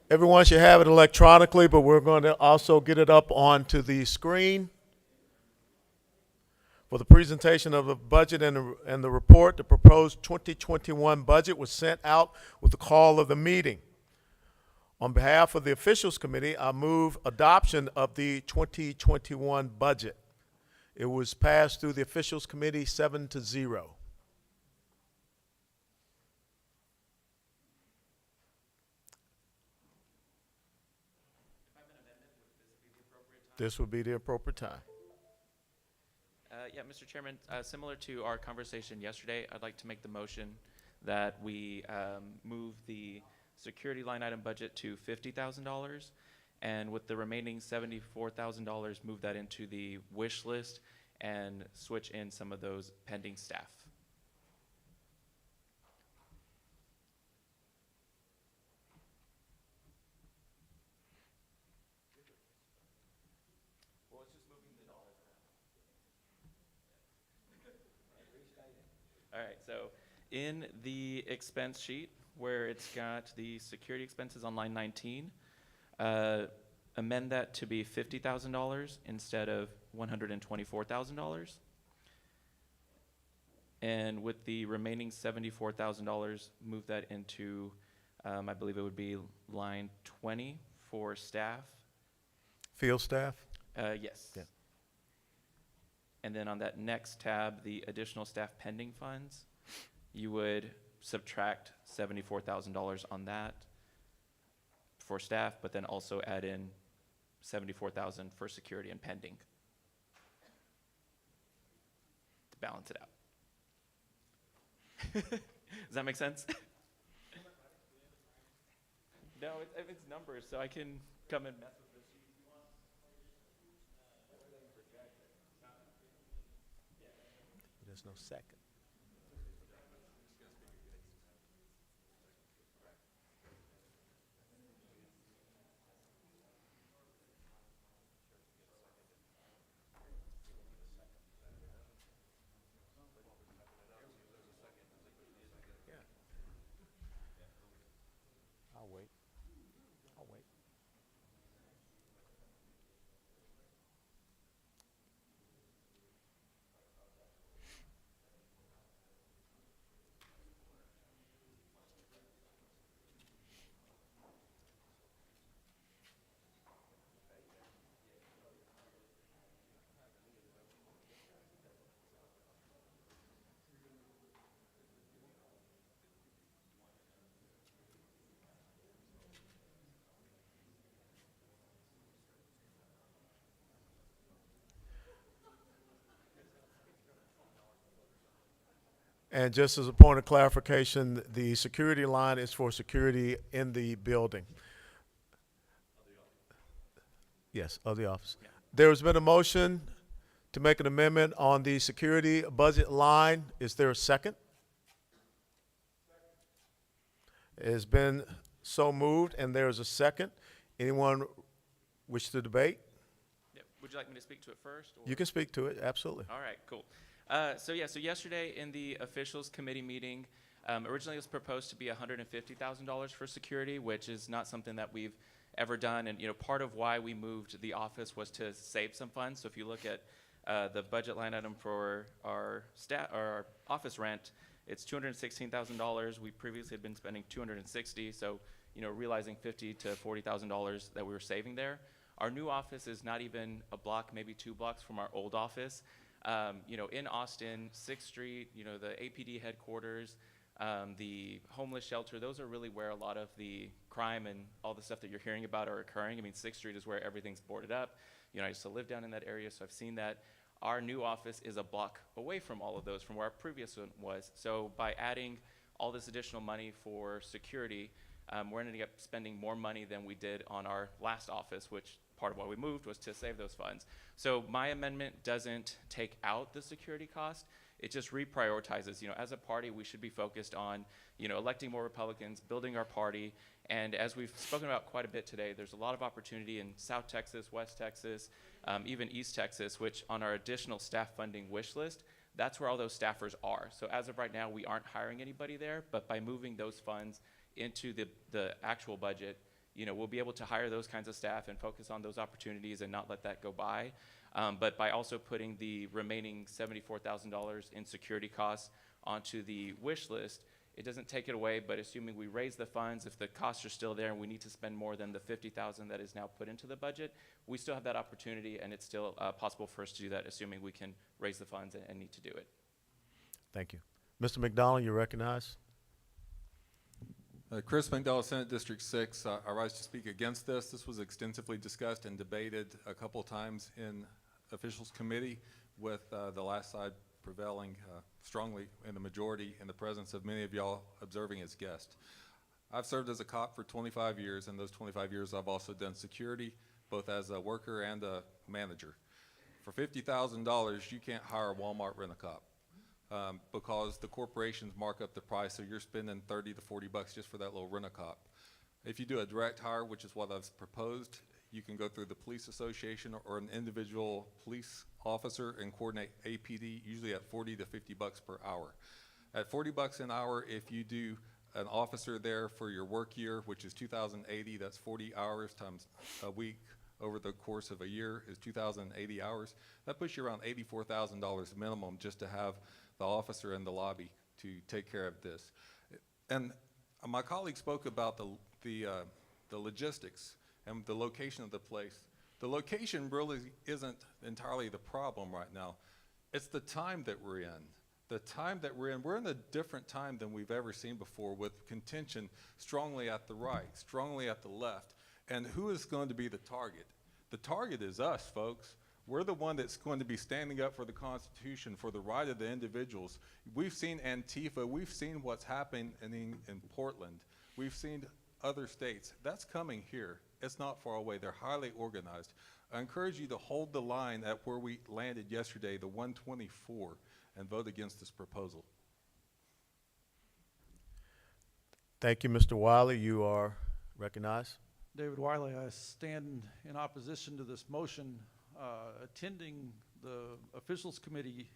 Everyone should have it electronically, but we're going to also get it up onto the screen. For the presentation of the budget and the report, the proposed 2021 budget was sent out with the call of the meeting. On behalf of the officials committee, I move adoption of the 2021 budget. It was passed through the officials committee 7-0. This would be the appropriate time. Yeah, Mr. Chairman, similar to our conversation yesterday, I'd like to make the motion that we move the security line item budget to $50,000, and with the remaining $74,000, move that into the wish list and switch in some of those pending staff. All right, so in the expense sheet where it's got the security expenses on line 19, amend that to be $50,000 instead of $124,000. And with the remaining $74,000, move that into, I believe it would be line 20 for staff. Field staff? Yes. Yeah. And then on that next tab, the additional staff pending funds, you would subtract $74,000 on that for staff, but then also add in $74,000 for security and pending to balance it out. Does that make sense? No, it's numbers, so I can come and mess with this sheet if you want. There's no second. I'll wait. And just as a point of clarification, the security line is for security in the building. Yes, of the office. Yeah. There's been a motion to make an amendment on the security budget line. Is there a second? It has been so moved, and there's a second. Anyone wish to debate? Yeah. Would you like me to speak to it first? Or? You can speak to it, absolutely. All right, cool. So yesterday in the officials committee meeting, originally it was proposed to be $150,000 for security, which is not something that we've ever done. And part of why we moved the office was to save some funds. So if you look at the budget line item for our our office rent, it's $216,000. We previously had been spending $260,000. So realizing $50,000 to $40,000 that we were saving there. Our new office is not even a block, maybe 2 blocks from our old office. In Austin, 6th Street, the APD headquarters, the homeless shelter, those are really where a lot of the crime and all the stuff that you're hearing about are occurring. I mean, 6th Street is where everything's boarded up. I used to live down in that area, so I've seen that. Our new office is a block away from all of those, from where our previous one was. So by adding all this additional money for security, we're ending up spending more money than we did on our last office, which part of why we moved was to save those funds. So my amendment doesn't take out the security cost. It just reprioritizes. As a party, we should be focused on, electing more Republicans, building our party. And as we've spoken about quite a bit today, there's a lot of opportunity in South Texas, West Texas, even East Texas, which on our additional staff funding wish list, that's where all those staffers are. So as of right now, we aren't hiring anybody there, but by moving those funds into the actual budget, we'll be able to hire those kinds of staff and focus on those opportunities and not let that go by. But by also putting the remaining $74,000 in security costs onto the wish list, it doesn't take it away, but assuming we raise the funds, if the costs are still there and we need to spend more than the $50,000 that is now put into the budget, we still have that opportunity, and it's still possible for us to do that, assuming we can raise the funds and need to do it. Thank you. Mr. McDonald, you recognize. Chris McDowell, Senate District 6. I rise to speak against this. This was extensively discussed and debated a couple of times in Officials Committee, with the last side prevailing strongly in the majority in the presence of many of y'all observing as guests. I've served as a cop for 25 years, and those 25 years I've also done security, both as a worker and a manager. For $50,000, you can't hire a Walmart rent-a-cop. Because the corporations mark up the price, so you're spending 30 to 40 bucks just for that little rent-a-cop. If you do a direct hire, which is what I've proposed, you can go through the police association or an individual police officer and coordinate APD, usually at 40 to 50 bucks per hour. At 40 bucks an hour, if you do an officer there for your work year, which is 2,080, that's 40 hours times a week over the course of a year is 2,080 hours. That puts you around $84,000 minimum just to have the officer in the lobby to take care of this. And my colleague spoke about the logistics and the location of the place. The location really isn't entirely the problem right now. It's the time that we're in. The time that we're in a different time than we've ever seen before, with contention strongly at the right, strongly at the left. And who is going to be the target? The target is us, folks. We're the one that's going to be standing up for the Constitution, for the right of the individuals. We've seen Antifa. We've seen what's happening in Portland. We've seen other states. That's coming here. It's not far away. They're highly organized. I encourage you to hold the line at where we landed yesterday, the 124, and vote against this proposal. Thank you, Mr. Wiley. You are recognized. David Wiley, I stand in opposition to this motion. Attending the Officials Committee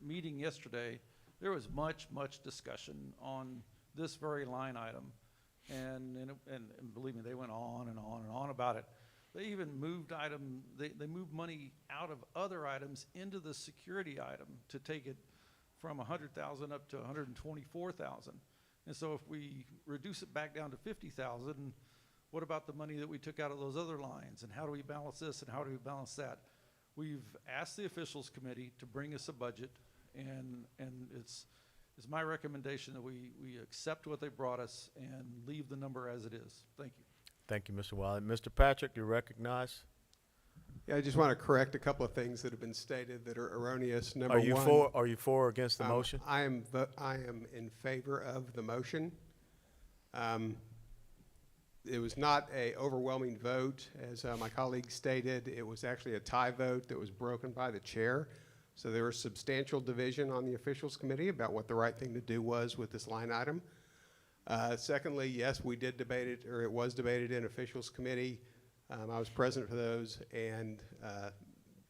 meeting yesterday, there was much discussion on this very line item. And believe me, they went on and on and on about it. They even moved they moved money out of other items into the security item to take it from 100,000 up to 124,000. And so if we reduce it back down to 50,000, what about the money that we took out of those other lines? And how do we balance this and how do we balance that? We've asked the Officials Committee to bring us a budget, and it's my recommendation that we accept what they brought us and leave the number as it is. Thank you. Thank you, Mr. Wiley. Mr. Patrick, you recognize. Yeah, I just want to correct a couple of things that have been stated that are erroneous. Number Are you one, for or against the motion? I am in favor of the motion. It was not an overwhelming vote, as my colleague stated. It was actually a tie vote that was broken by the chair. So there was substantial division on the Officials Committee about what the right thing to do was with this line item. Secondly, yes, we did debate it, or it was debated in Officials Committee. I was present for those, and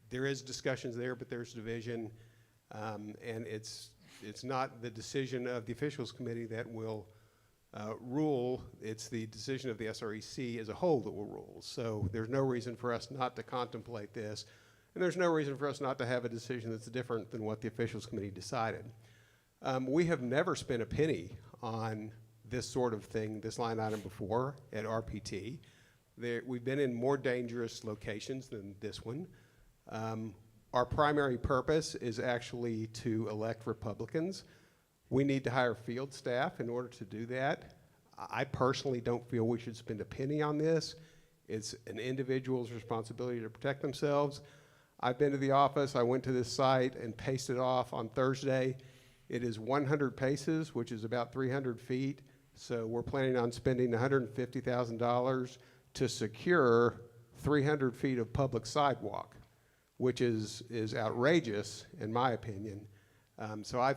there is discussions there, but there's division, and it's not the decision of the Officials Committee that will rule. It's the decision of the SREC as a whole that will rule. So there's no reason for us not to contemplate this, and there's no reason for us not to have a decision that's different than what the officials committee decided. We have never spent a penny on this sort of thing, this line item before at RPT. We've been in more dangerous locations than this one. Our primary purpose is actually to elect Republicans. We need to hire field staff in order to do that. I personally don't feel we should spend a penny on this. It's an individual's responsibility to protect themselves. I've been to the office. I went to this site and paced it off on Thursday. It is 100 paces, which is about 300 feet. So we're planning on spending $150,000 to secure 300 feet of public sidewalk, which is outrageous in my opinion. So I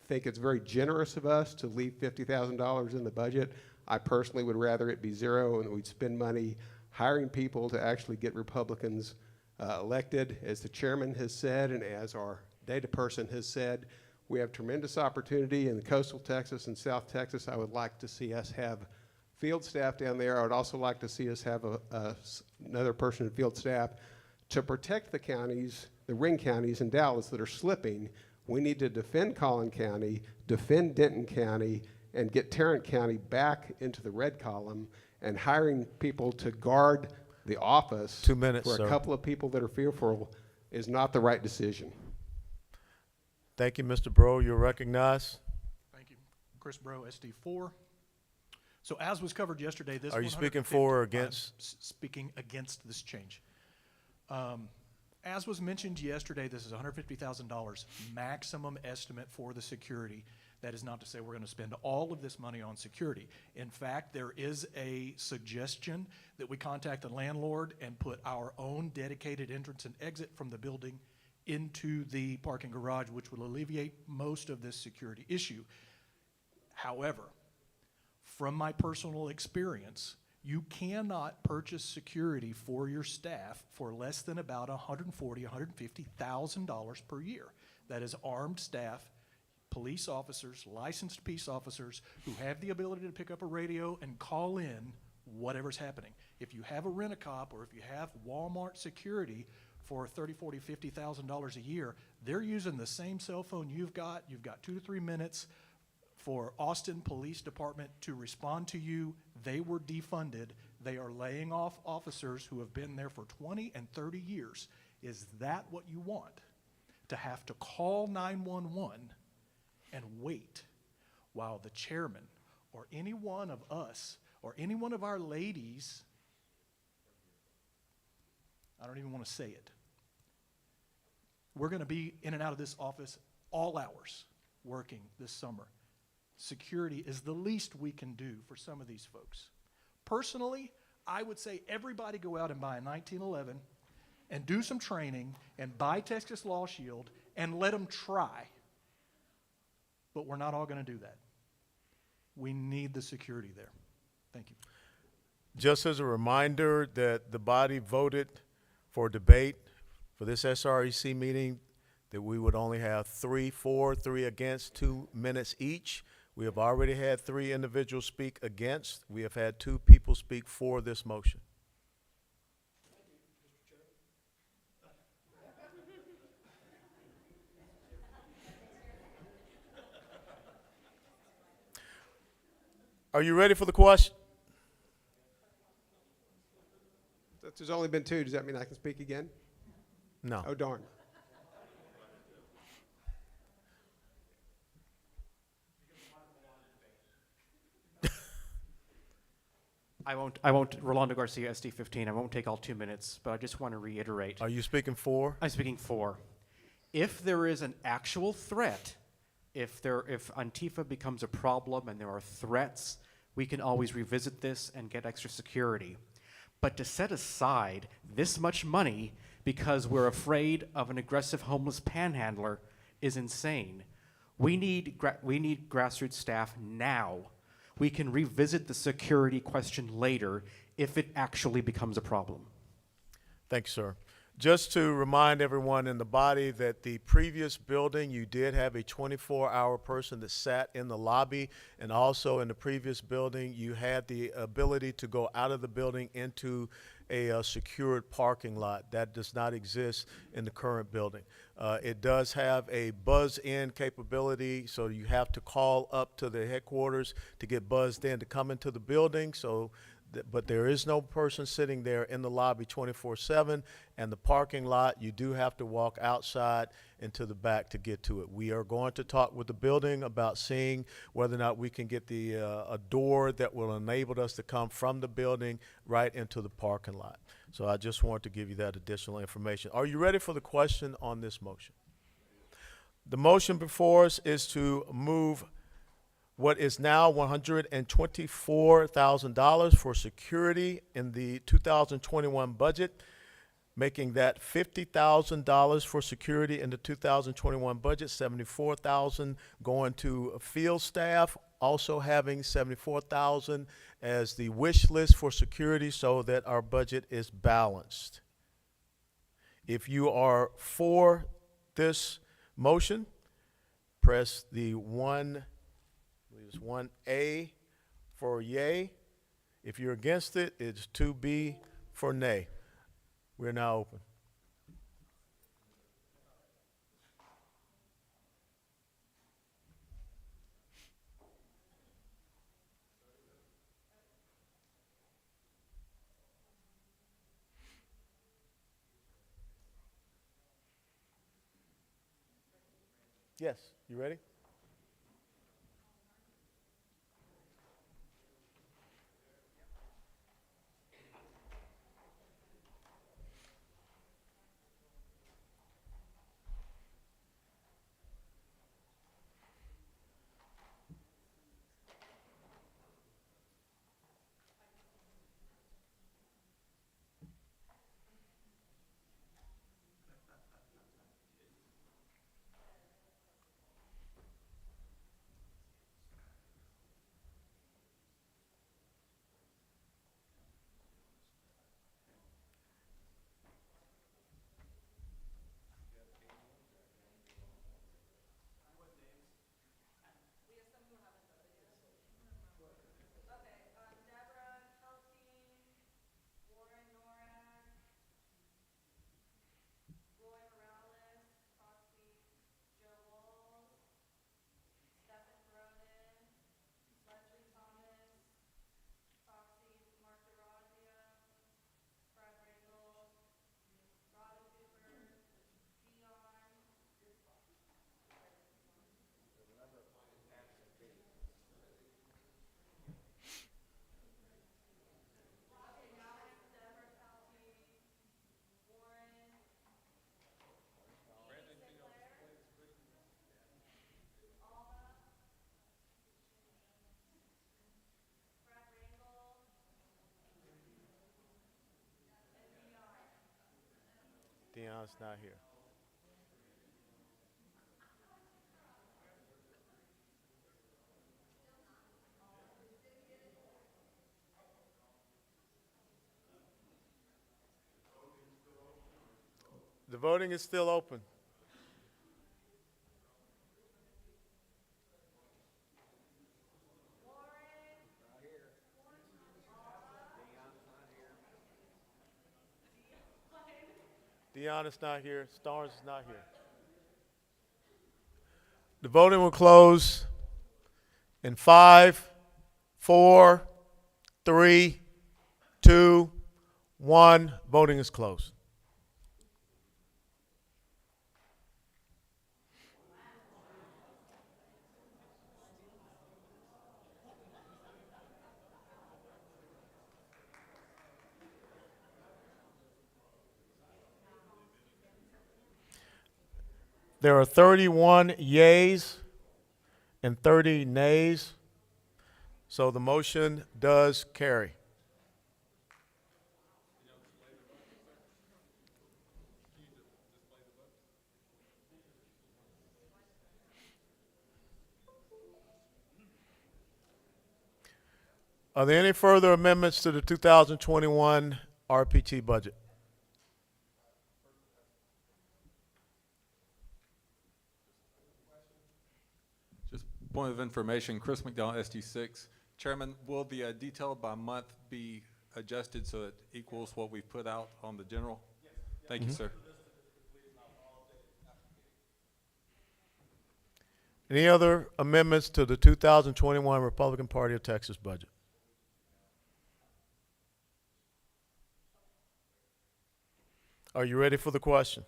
think it's very generous of us to leave $50,000 in the budget. I personally would rather it be zero and we'd spend money hiring people to actually get Republicans elected. As the chairman has said, and as our data person has said, we have tremendous opportunity in coastal Texas and South Texas. I would like to see us have field staff down there. I would also like to see us have another person in field staff to protect the counties, the ring counties in Dallas that are slipping. We need to defend Collin County, defend Denton County, and get Tarrant County back into the red column, and hiring people to guard the office 2 minutes, for sir. a couple of people that are fearful is not the right decision. Thank you, Mr. Bro. You're recognized. Thank you. Chris Bro, SD4. So as was covered yesterday, this Are you speaking 150 for or against? Speaking against this change. As was mentioned yesterday, this is $150,000 maximum estimate for the security. That is not to say we're going to spend all of this money on security. In fact, there is a suggestion that we contact the landlord and put our own dedicated entrance and exit from the building into the parking garage, which will alleviate most of this security issue. However, from my personal experience, you cannot purchase security for your staff for less than about $140,000, $150,000 per year. That is armed staff, police officers, licensed peace officers who have the ability to pick up a radio and call in whatever's happening. If you have a rent-a-cop or if you have Walmart security for $30,000, $40,000, $50,000 a year, they're using the same cell phone you've got. You've got 2 to 3 minutes for Austin Police Department to respond to you. They were defunded. They are laying off officers who have been there for 20 and 30 years. Is that what you want? To have to call 911 and wait while the chairman or any one of us or any one of our ladies, I don't even want to say it, we're going to be in and out of this office all hours working this summer. Security is the least we can do for some of these folks. Personally, I would say everybody go out and buy a 1911 and do some training and buy Texas Law Shield and let them try. But we're not all going to do that. We need the security there. Thank you. Just as a reminder that the body voted for debate for this SREC meeting, that we would only have 3 for, 3 against, 2 minutes each. We have already had 3 individuals speak against. We have had 2 people speak for this motion. Are you ready for the question? There's only been 2. Does that mean I can speak again? No. Oh, darn. I won't, Rolando Garcia, SD15, I won't take all 2 minutes, but I just want to reiterate. Are you speaking for? I'm speaking for. If there is an actual threat, if Antifa becomes a problem and there are threats, we can always revisit this and get extra security. But to set aside this much money because we're afraid of an aggressive homeless panhandler is insane. We need grassroots staff now. We can revisit the security question later if it actually becomes a problem. Thank you, sir. Just to remind everyone in the body that the previous building, you did have a 24-hour person that sat in the lobby, and also in the previous building, you had the ability to go out of the building into a secured parking lot. That does not exist in the current building. It does have a buzz-in capability, so you have to call up to the headquarters to get buzzed in to come into the building. But there is no person sitting there in the lobby 24/7, and the parking lot, you do have to walk outside into the back to get to it. We are going to talk with the building about seeing whether or not we can get a door that will enable us to come from the building right into the parking lot. So I just wanted to give you that additional information. Are you ready for the question on this motion? The motion before us is to move what is now $124,000 for security in the 2021 budget, making that $50,000 for security in the 2021 budget, $74,000 going to field staff, also having $74,000 as the wish list for security so that our budget is balanced. If you are for this motion, press the 1A for yay. If you're against it, it's 2B for nay. We're now open. Yes, you ready? Dion's not here. The voting is still open. Dion is not here. Starnes is not here. The voting will close in 5, 4, 3, 2, 1. Voting is closed. There are 31 yays and 30 nays, so the motion does carry. Are there any further amendments to the 2021 RPT budget? Point of information, Chris McDonald, SD6. Chairman, will the detail by month be adjusted so it equals what we've put out on the general? Yes. Thank you, sir. Any other amendments to the 2021 Republican Party of Texas budget? Are you ready for the question?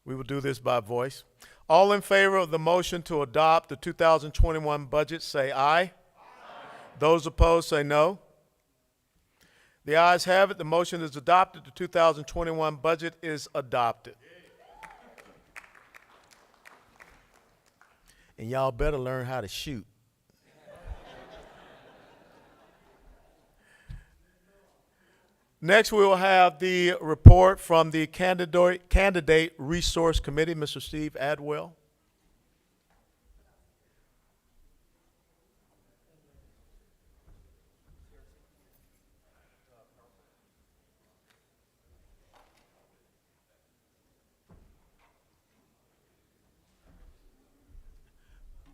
We will do this by voice. All in favor of the motion to adopt the 2021 budget, say aye. Aye. Those opposed, say no. The ayes have it. The motion is adopted. The 2021 budget is adopted. And y'all better learn how to shoot. Next, we will have the report from the Candidate Resource Committee, Mr. Steve Adwell.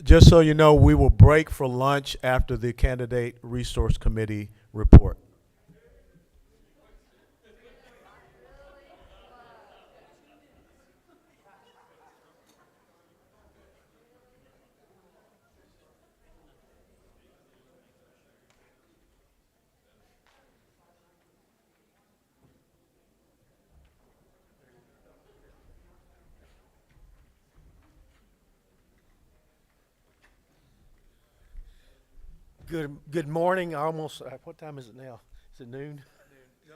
Just so you know, we will break for lunch after the Candidate Resource Committee report. Good morning. I almost, what time is it now? Is it noon?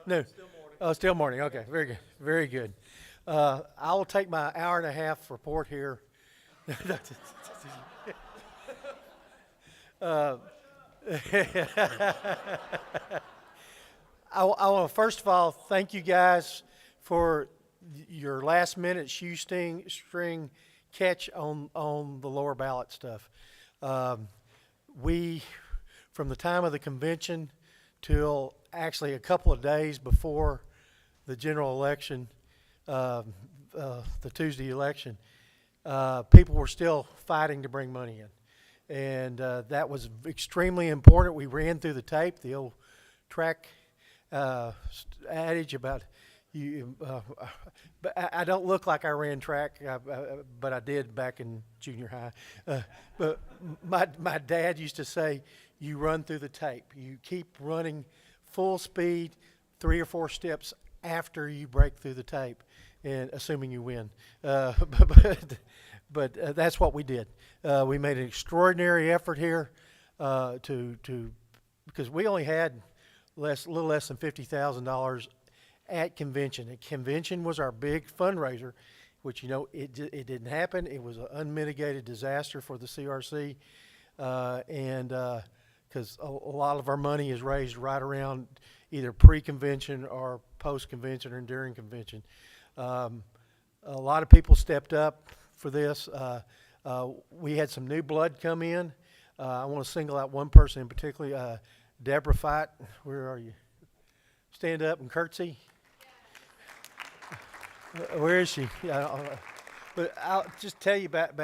No. Still morning. Oh, still morning. Okay, very good. Very good. I will take my hour and a half report here. I want to first of all thank you guys for your last minute shoestring catch on the lower ballot stuff. We, from the time of the convention till actually a couple of days before the general election, the Tuesday election, people were still fighting to bring money in. And that was extremely important. We ran through the tape, the old track adage about you. But I don't look like I ran track, but I did back in junior high. But my dad used to say, you run through the tape. You keep running full speed, 3 or 4 steps after you break through the tape, and assuming you win. But that's what we did. We made an extraordinary effort here because we only had a little less than $50,000 at convention. And convention was our big fundraiser, which, you know, it didn't happen. It was an unmitigated disaster for the CRC, and because a lot of our money is raised right around either pre-convention or post-convention or during convention. A lot of people stepped up for this. We had some new blood come in. I want to single out one person in particular, Deborah Fight. Where are you? Stand up and curtsy. Where is she? But I'll just tell you about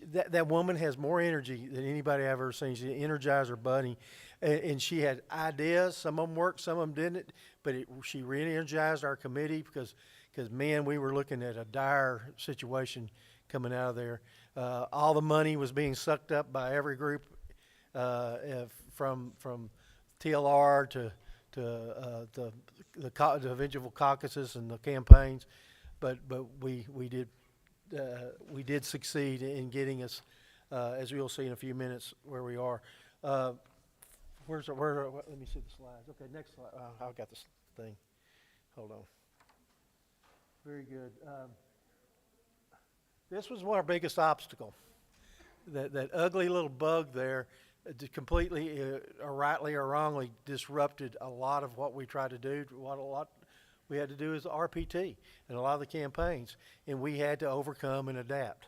that woman has more energy than anybody I've ever seen. She's an Energizer bunny, and she had ideas. Some of them worked, some of them didn't. But she re-energized our committee because man, we were looking at a dire situation coming out of there. All the money was being sucked up by every group, from TLR to the individual caucuses and the campaigns, but we did succeed in getting us, as we'll see in a few minutes, where we are. Let me see the slides. Okay, next slide. I've got this thing. Hold on. Very good. This was our biggest obstacle. That ugly little bug there completely, rightly or wrongly, disrupted a lot of what we tried to do. What a lot we had to do is RPT and a lot of the campaigns, and we had to overcome and adapt.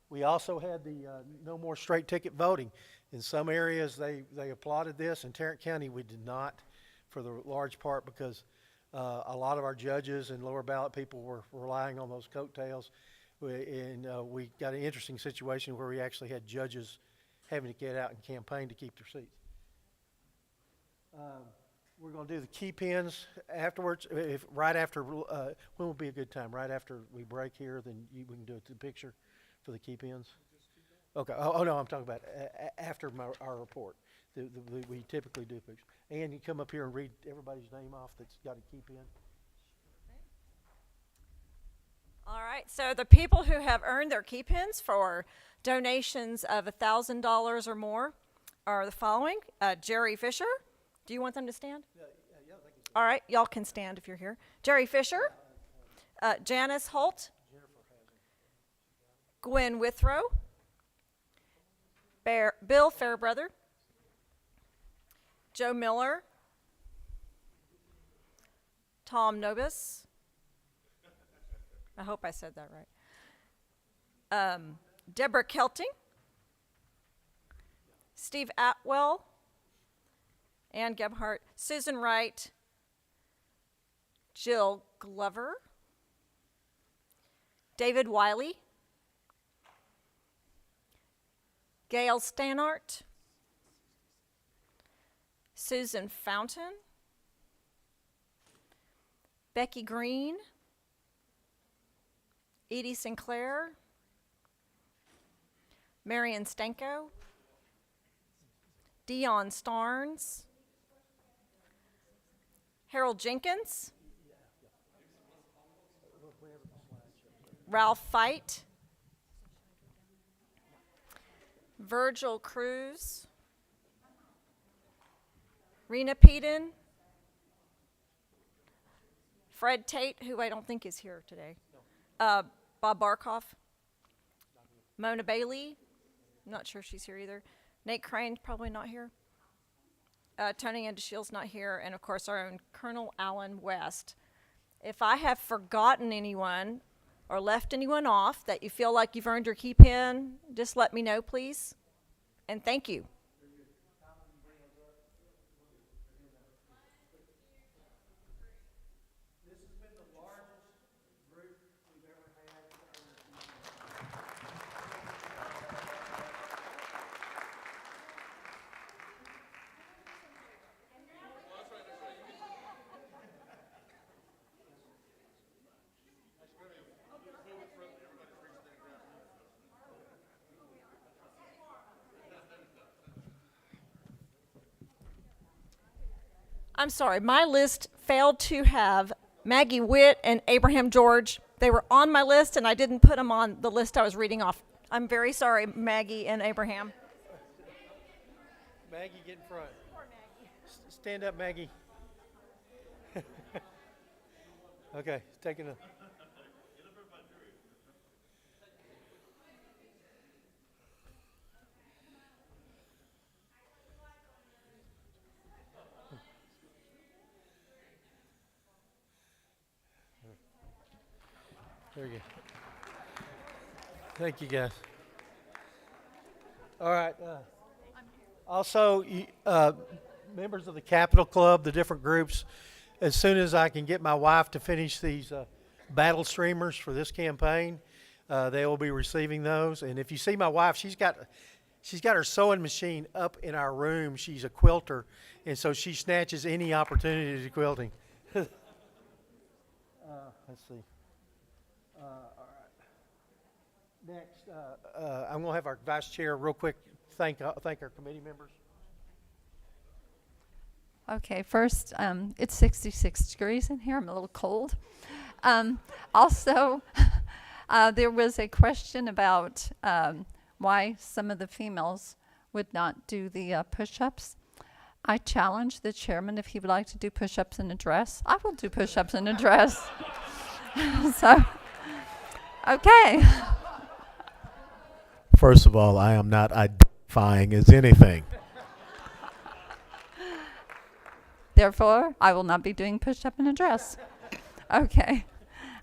We also had the no more straight ticket voting. In some areas, they applauded this. In Tarrant County, we did not, for the large part because a lot of our judges and lower ballot people were relying on those coattails. We got an interesting situation where we actually had judges having to get out and campaign to keep their seats. We're going to do the key pins afterwards. Right after, when will be a good time? Right after we break here, then we can do it to the picture for the key pins. Okay. Oh no, I'm talking about after our report. We typically do pictures. And you come up here and read everybody's name off that's got a key pin. All right, so the people who have earned their key pins for donations of $1,000 or more are the following. Jerry Fisher. Do you want them to stand? Yeah, all right, y'all can stand if you're here. Jerry Fisher. Janice Holt. Gwen Withrow. Bill Fairbrother. Joe Miller. Tom Nobis. I hope I said that right. Deborah Kelting, Steve Atwell, Ann Gebhardt, Susan Wright, Jill Glover, David Wiley, Gail Stanart, Susan Fountain, Becky Green, Edie Sinclair, Marion Stanko, Dion Starnes, Harold Jenkins, Ralph Fight, Virgil Cruz, Rena Peden, Fred Tate, who I don't think is here today, Bob Barkoff, Mona Bailey, I'm not sure she's here either. Nate Crane, probably not here. Tony Andeshield's not here, and of course our own Colonel Alan West. If I have forgotten anyone or left anyone off that you feel like you've earned your key pin, just let me know, please. And thank you. I'm sorry, my list failed to have Maggie Witt and Abraham George. They were on my list, and I didn't put them on the list I was reading off. I'm very sorry, Maggie and Abraham. Maggie, get in front. Poor Maggie. Stand up, Maggie. Okay, taking a... There you go. Thank you, guys. All right. Also, members of the Capital Club, the different groups, as soon as I can get my wife to finish these battle streamers for this campaign, they will be receiving those. And if you see my wife, she's got her sewing machine up in our room. She's a quilter, and so she snatches any opportunity to quilting. Let's see. All right. Next, I'm going to have our vice chair real quick thank our committee members. Okay, first, it's 66 degrees in here. I'm a little cold. Also, there was a question about why some of the females would not do the push-ups. I challenged the chairman if he would like to do push-ups in a dress. I will do push-ups in a dress. So, okay. First of all, I am not identifying as anything. Therefore, I will not be doing push-up in a dress. Okay.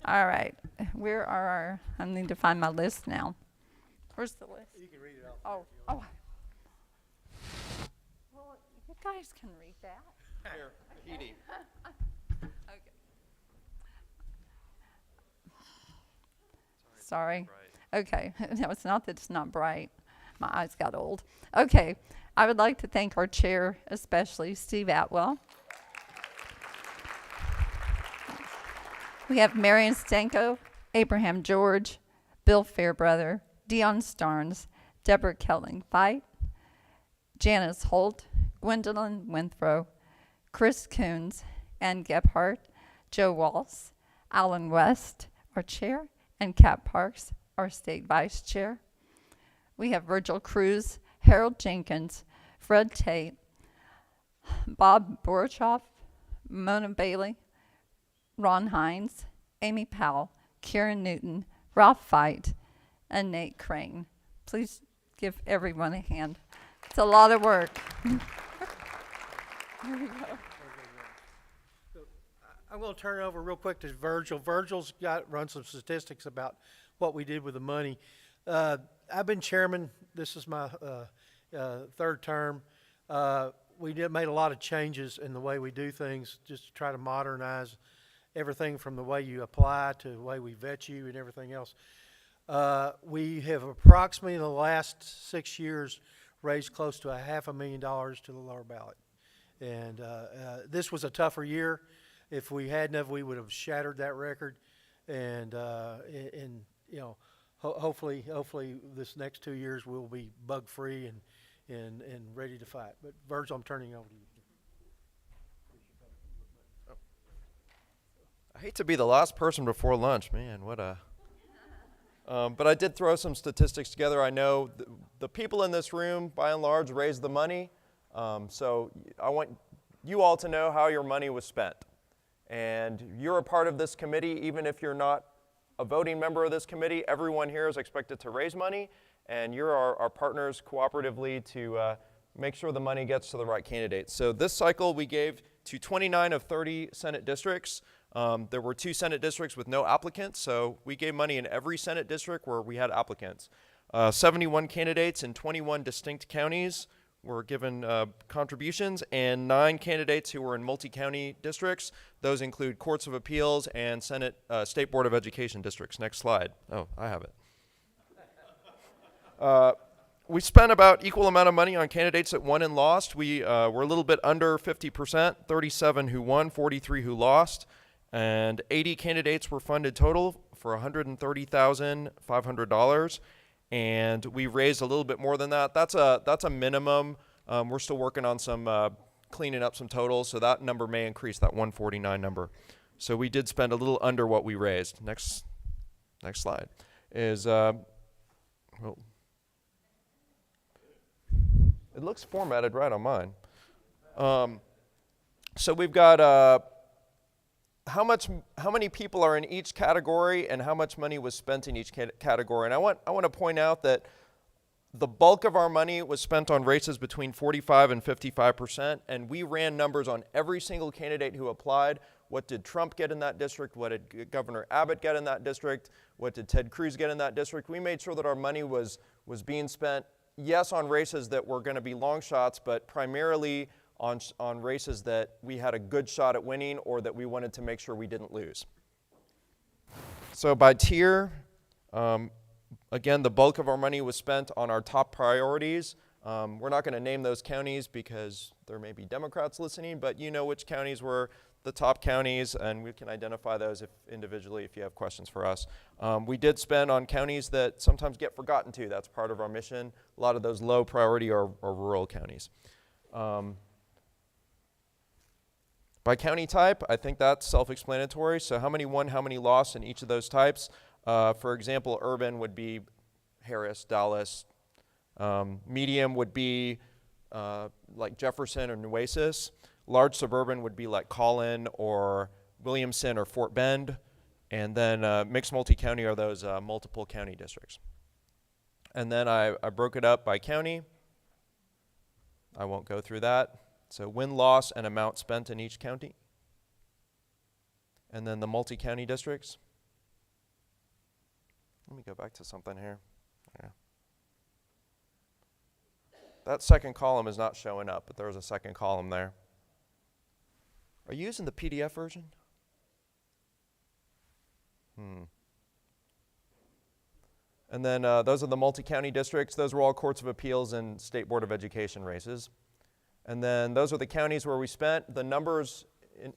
All right. Where are our... I need to find my list now. Where's the list? You can read it off. Oh. Well, you guys can read that. Here, Edie. Okay. Sorry. Okay. No, it's not that it's not bright. My eyes got old. Okay. I would like to thank our chair, especially Steve Atwell. We have Marion Stanko, Abraham George, Bill Fairbrother, Dion Starnes, Deborah Kelling Fight, Janice Holt, Gwendolyn Winthrow, Chris Coons, Ann Gebhardt, Joe Walsh, Alan West, our chair, and Kat Parks, our state vice chair. We have Virgil Cruz, Harold Jenkins, Fred Tate, Bob Borochoff, Mona Bailey, Ron Hines, Amy Powell, Kieran Newton, Ralph Fight, and Nate Crane. Please give everyone a hand. It's a lot of work. Here we go. I'm going to turn it over real quick to Virgil. Virgil's run some statistics about what we did with the money. I've been chairman. This is my third term. We made a lot of changes in the way we do things, just to try to modernize everything from the way you apply to the way we vet you and everything else. We have approximately in the last 6 years raised close to $500,000 to the lower ballot. And this was a tougher year. If we hadn't, we would have shattered that record. And you know, hopefully this next 2 years we'll be bug free and ready to fight. But Virgil, I'm turning it over to you. I hate to be the last person before lunch, man. What a. But I did throw some statistics together. I know the people in this room, by and large, raised the money. So I want you all to know how your money was spent. And you're a part of this committee, even if you're not a voting member of this committee. Everyone here is expected to raise money, and you're our partners cooperatively to make sure the money gets to the right candidates. So this cycle we gave to 29 of 30 Senate districts. There were 2 Senate districts with no applicants, so we gave money in every Senate district where we had applicants. 71 candidates in 21 distinct counties were given contributions, and 9 candidates who were in multi-county districts. Those include Courts of Appeals and State Board of Education districts. Next slide. Oh, I have it. We spent about equal amount of money on candidates that won and lost. We were a little bit under 50%, 37 who won, 43 who lost. And 80 candidates were funded total for $130,500, and we raised a little bit more than that. That's a minimum. We're still working on some cleaning up some totals, so that number may increase, that 149 number. So we did spend a little under what we raised. Next slide is well, it looks formatted right on mine. So we've got how many people are in each category and how much money was spent in each category. And I want to point out that the bulk of our money was spent on races between 45 and 55%, and we ran numbers on every single candidate who applied. What did Trump get in that district? What did Governor Abbott get in that district? What did Ted Cruz get in that district? We made sure that our money was being spent, yes, on races that were going to be long shots, but primarily on races that we had a good shot at winning or that we wanted to make sure we didn't lose. So by tier, again, the bulk of our money was spent on our top priorities. We're not going to name those counties because there may be Democrats listening, but you know which counties were the top counties, and we can identify those individually if you have questions for us. We did spend on counties that sometimes get forgotten too. That's part of our mission. A lot of those low priority are rural counties. By county type, I think that's self-explanatory. So how many won, how many lost in each of those types? For example, urban would be Harris, Dallas. Medium would be like Jefferson or Nueces. Large suburban would be like Collin or Williamson or Fort Bend. And then mixed multi-county are those multiple county districts. And then I broke it up by county. I won't go through that. So win-loss and amount spent in each county. And then the multi-county districts. Let me go back to something here. Yeah. That second column is not showing up, but there's a second column there. Are you using the PDF version? And then those are the multi-county districts. Those were all courts of appeals and state board of education races. And then those are the counties where we spent. The numbers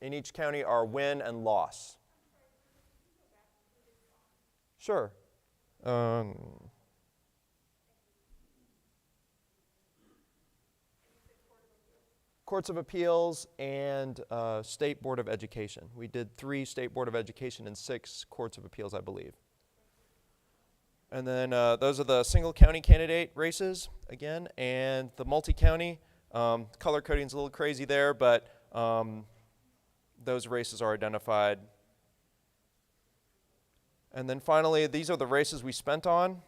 in each county are win and loss. Sure. Courts of Appeals and State Board of Education. We did 3 State Board of Education and 6 Courts of Appeals, I believe. And then those are the single county candidate races, again, and the multi-county. Color coding's a little crazy there, but those races are identified. And then finally, these are the races we spent on.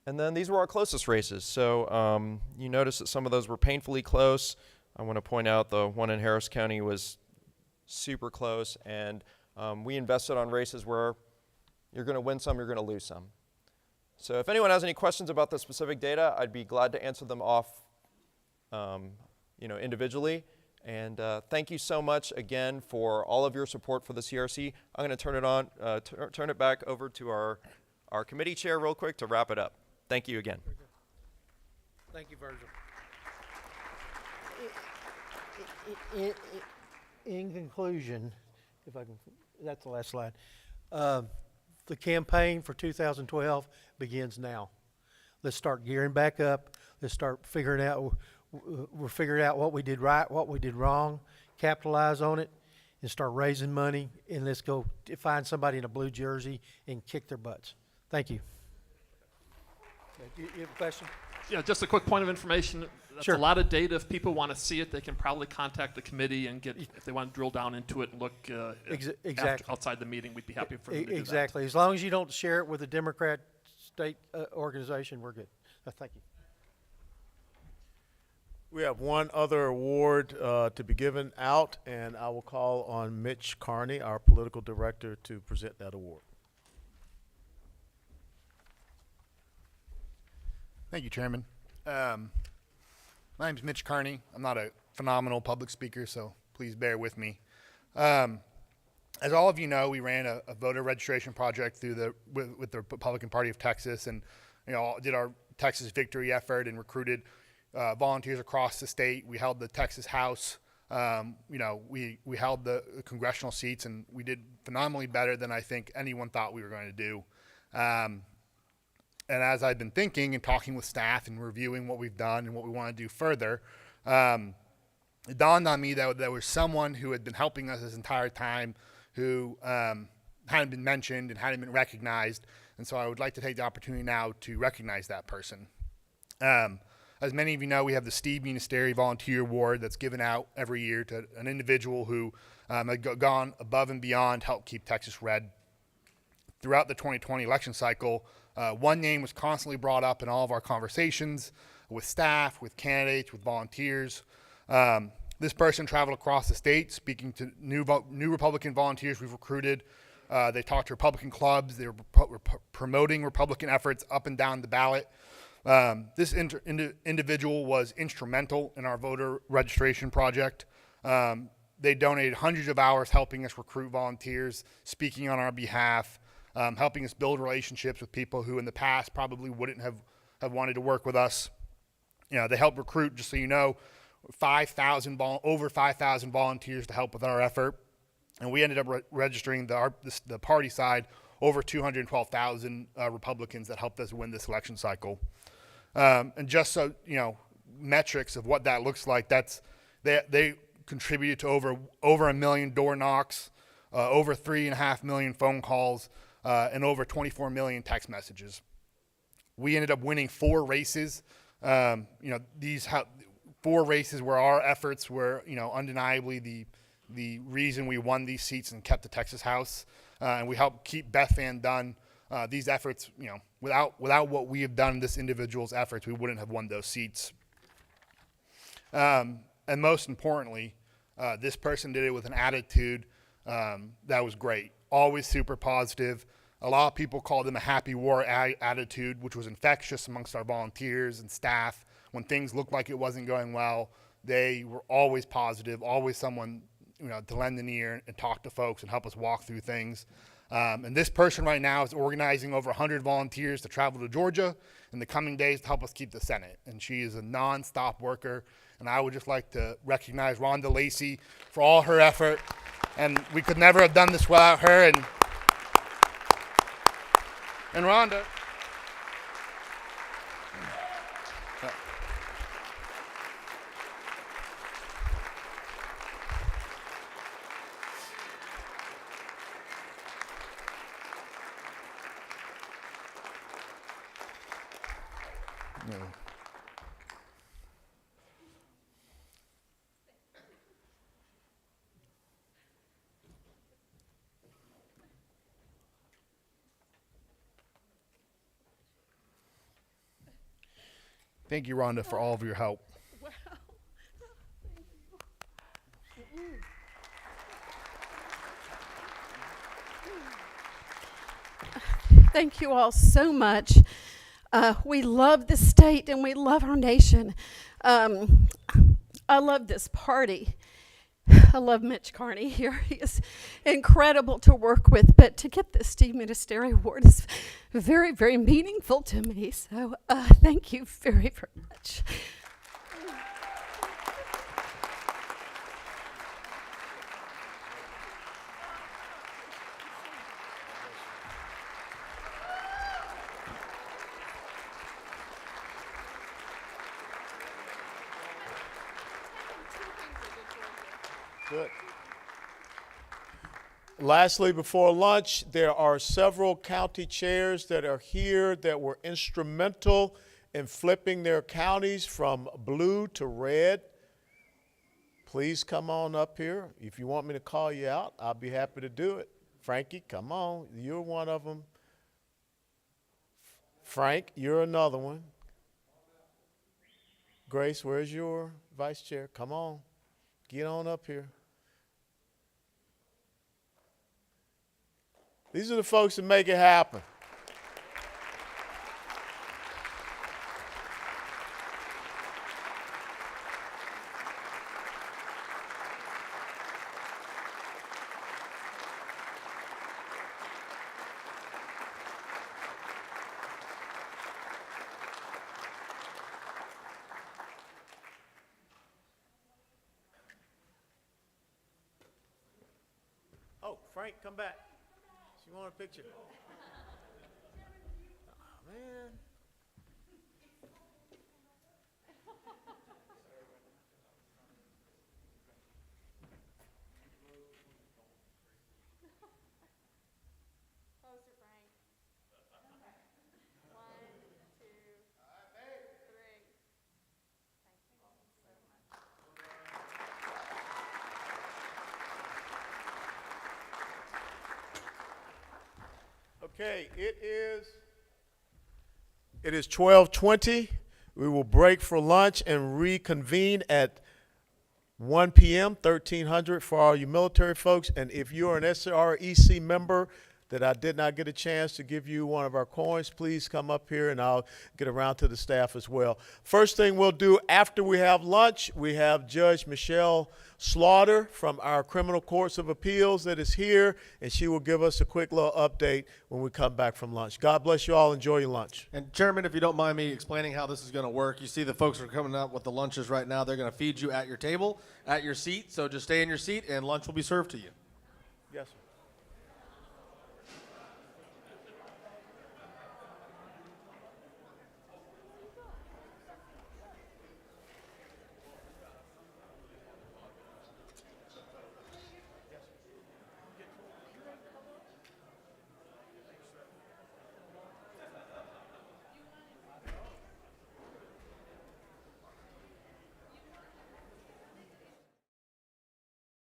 And then these were our closest races. So you notice that some of those were painfully close. I want to point out the one in Harris County was super close, and we invested on races where you're going to win some, you're going to lose some. So if anyone has any questions about the specific data, I'd be glad to answer them off individually. And thank you so much again for all of your support for the CRC. I'm going to turn it back over to our committee chair real quick to wrap it up. Thank you again. Thank you, Virgil. In conclusion, if I can, that's the last slide. The campaign for 2012 begins now. Let's start gearing back up. Let's start figuring out. We're figuring out what we did right, what we did wrong, capitalize on it, and start raising money. And let's go find somebody in a blue jersey and kick their butts. Thank you. You have a question? Yeah, just a quick point of information. That's Sure. a lot of data. If people want to see it, they can probably contact the committee and get, if they want to drill down into it and look Exactly. outside the meeting, we'd be happy for them to do that. Exactly. As long as you don't share it with a Democrat state organization, we're good. Thank you. We have one other award to be given out, and I will call on Mitch Carney, our political director, to present that award. Thank you, Chairman. My name is Mitch Carney. I'm not a phenomenal public speaker, so please bear with me. As all of you know, we ran a voter registration project through with the Republican Party of Texas, and did our Texas Victory effort and recruited volunteers across the state. We held the Texas House. We held the congressional seats, and we did phenomenally better than I think anyone thought we were going to do. And as I've been thinking and talking with staff and reviewing what we've done and what we want to do further, it dawned on me that there was someone who had been helping us this entire time who hadn't been mentioned and hadn't been recognized. And so I would like to take the opportunity now to recognize that person. As many of you know, we have the Steve Munistery Volunteer Award that's given out every year to an individual who had gone above and beyond to help keep Texas red. Throughout the 2020 election cycle, one name was constantly brought up in all of our conversations with staff, with candidates, with volunteers. This person traveled across the state speaking to new Republican volunteers we've recruited. They talked to Republican clubs. They were promoting Republican efforts up and down the ballot. This individual was instrumental in our voter registration project. They donated hundreds of hours helping us recruit volunteers, speaking on our behalf, helping us build relationships with people who in the past probably wouldn't have wanted to work with us. They helped recruit, just so you know, over 5,000 volunteers to help with our effort. And we ended up registering the party side over 212,000 Republicans that helped us win this election cycle. And just so, metrics of what that looks like, they contributed to over 1 million door knocks, over 3.5 million phone calls, and over 24 million text messages. We ended up winning 4 races. These 4 races where our efforts were, undeniably the reason we won these seats and kept the Texas House. And we helped keep Beth Van Dunn. These efforts, without what we have done, this individual's efforts, we wouldn't have won those seats. And most importantly, this person did it with an attitude that was great. Always super positive. A lot of people called them a happy war attitude, which was infectious amongst our volunteers and staff. When things looked like it wasn't going well, they were always positive, always someone to lend an ear and talk to folks and help us walk through things. And this person right now is organizing over 100 volunteers to travel to Georgia in the coming days to help us keep the Senate. And she is a nonstop worker. And I would just like to recognize Rhonda Lacey for all her effort. And we could never have done this without her. And Rhonda. No. Thank you, Rhonda, for all of your help. Thank you all so much. We love the state and we love our nation. I love this party. I love Mitch Carney here. He is incredible to work with, but to get the Steve Munistery Award is very, very meaningful to me. So thank you very, very much. Good. Lastly, before lunch, there are several county chairs that are here that were instrumental in flipping their counties from blue to red. Please come on up here. If you want me to call you out, I'll be happy to do it. Frankie, come on. You're one of them. Frank, you're another one. Grace, where's your vice chair? Come on. Get on up here. These are the folks that make it happen. Oh, Frank, come back. She want a picture. Oh, man. Closer, Frank. 1, 2, 3. Thank you all so much. Okay, it is 12:20. We will break for lunch and reconvene at 1 p.m., 1300 for all you military folks. And if you're an SREC member that I did not get a chance to give you one of our coins, please come up here and I'll get around to the staff as well. First thing we'll do after we have lunch, we have Judge Michelle Slaughter from our Criminal Courts of Appeals that is here, and she will give us a quick little update when we come back from lunch. God bless you all. Enjoy your lunch. And Chairman, if you don't mind me explaining how this is going to work, you see the folks are coming up with the lunches right now. They're going to feed you at your table, at your seat. So just stay in your seat and lunch will be served to you. Yes, sir.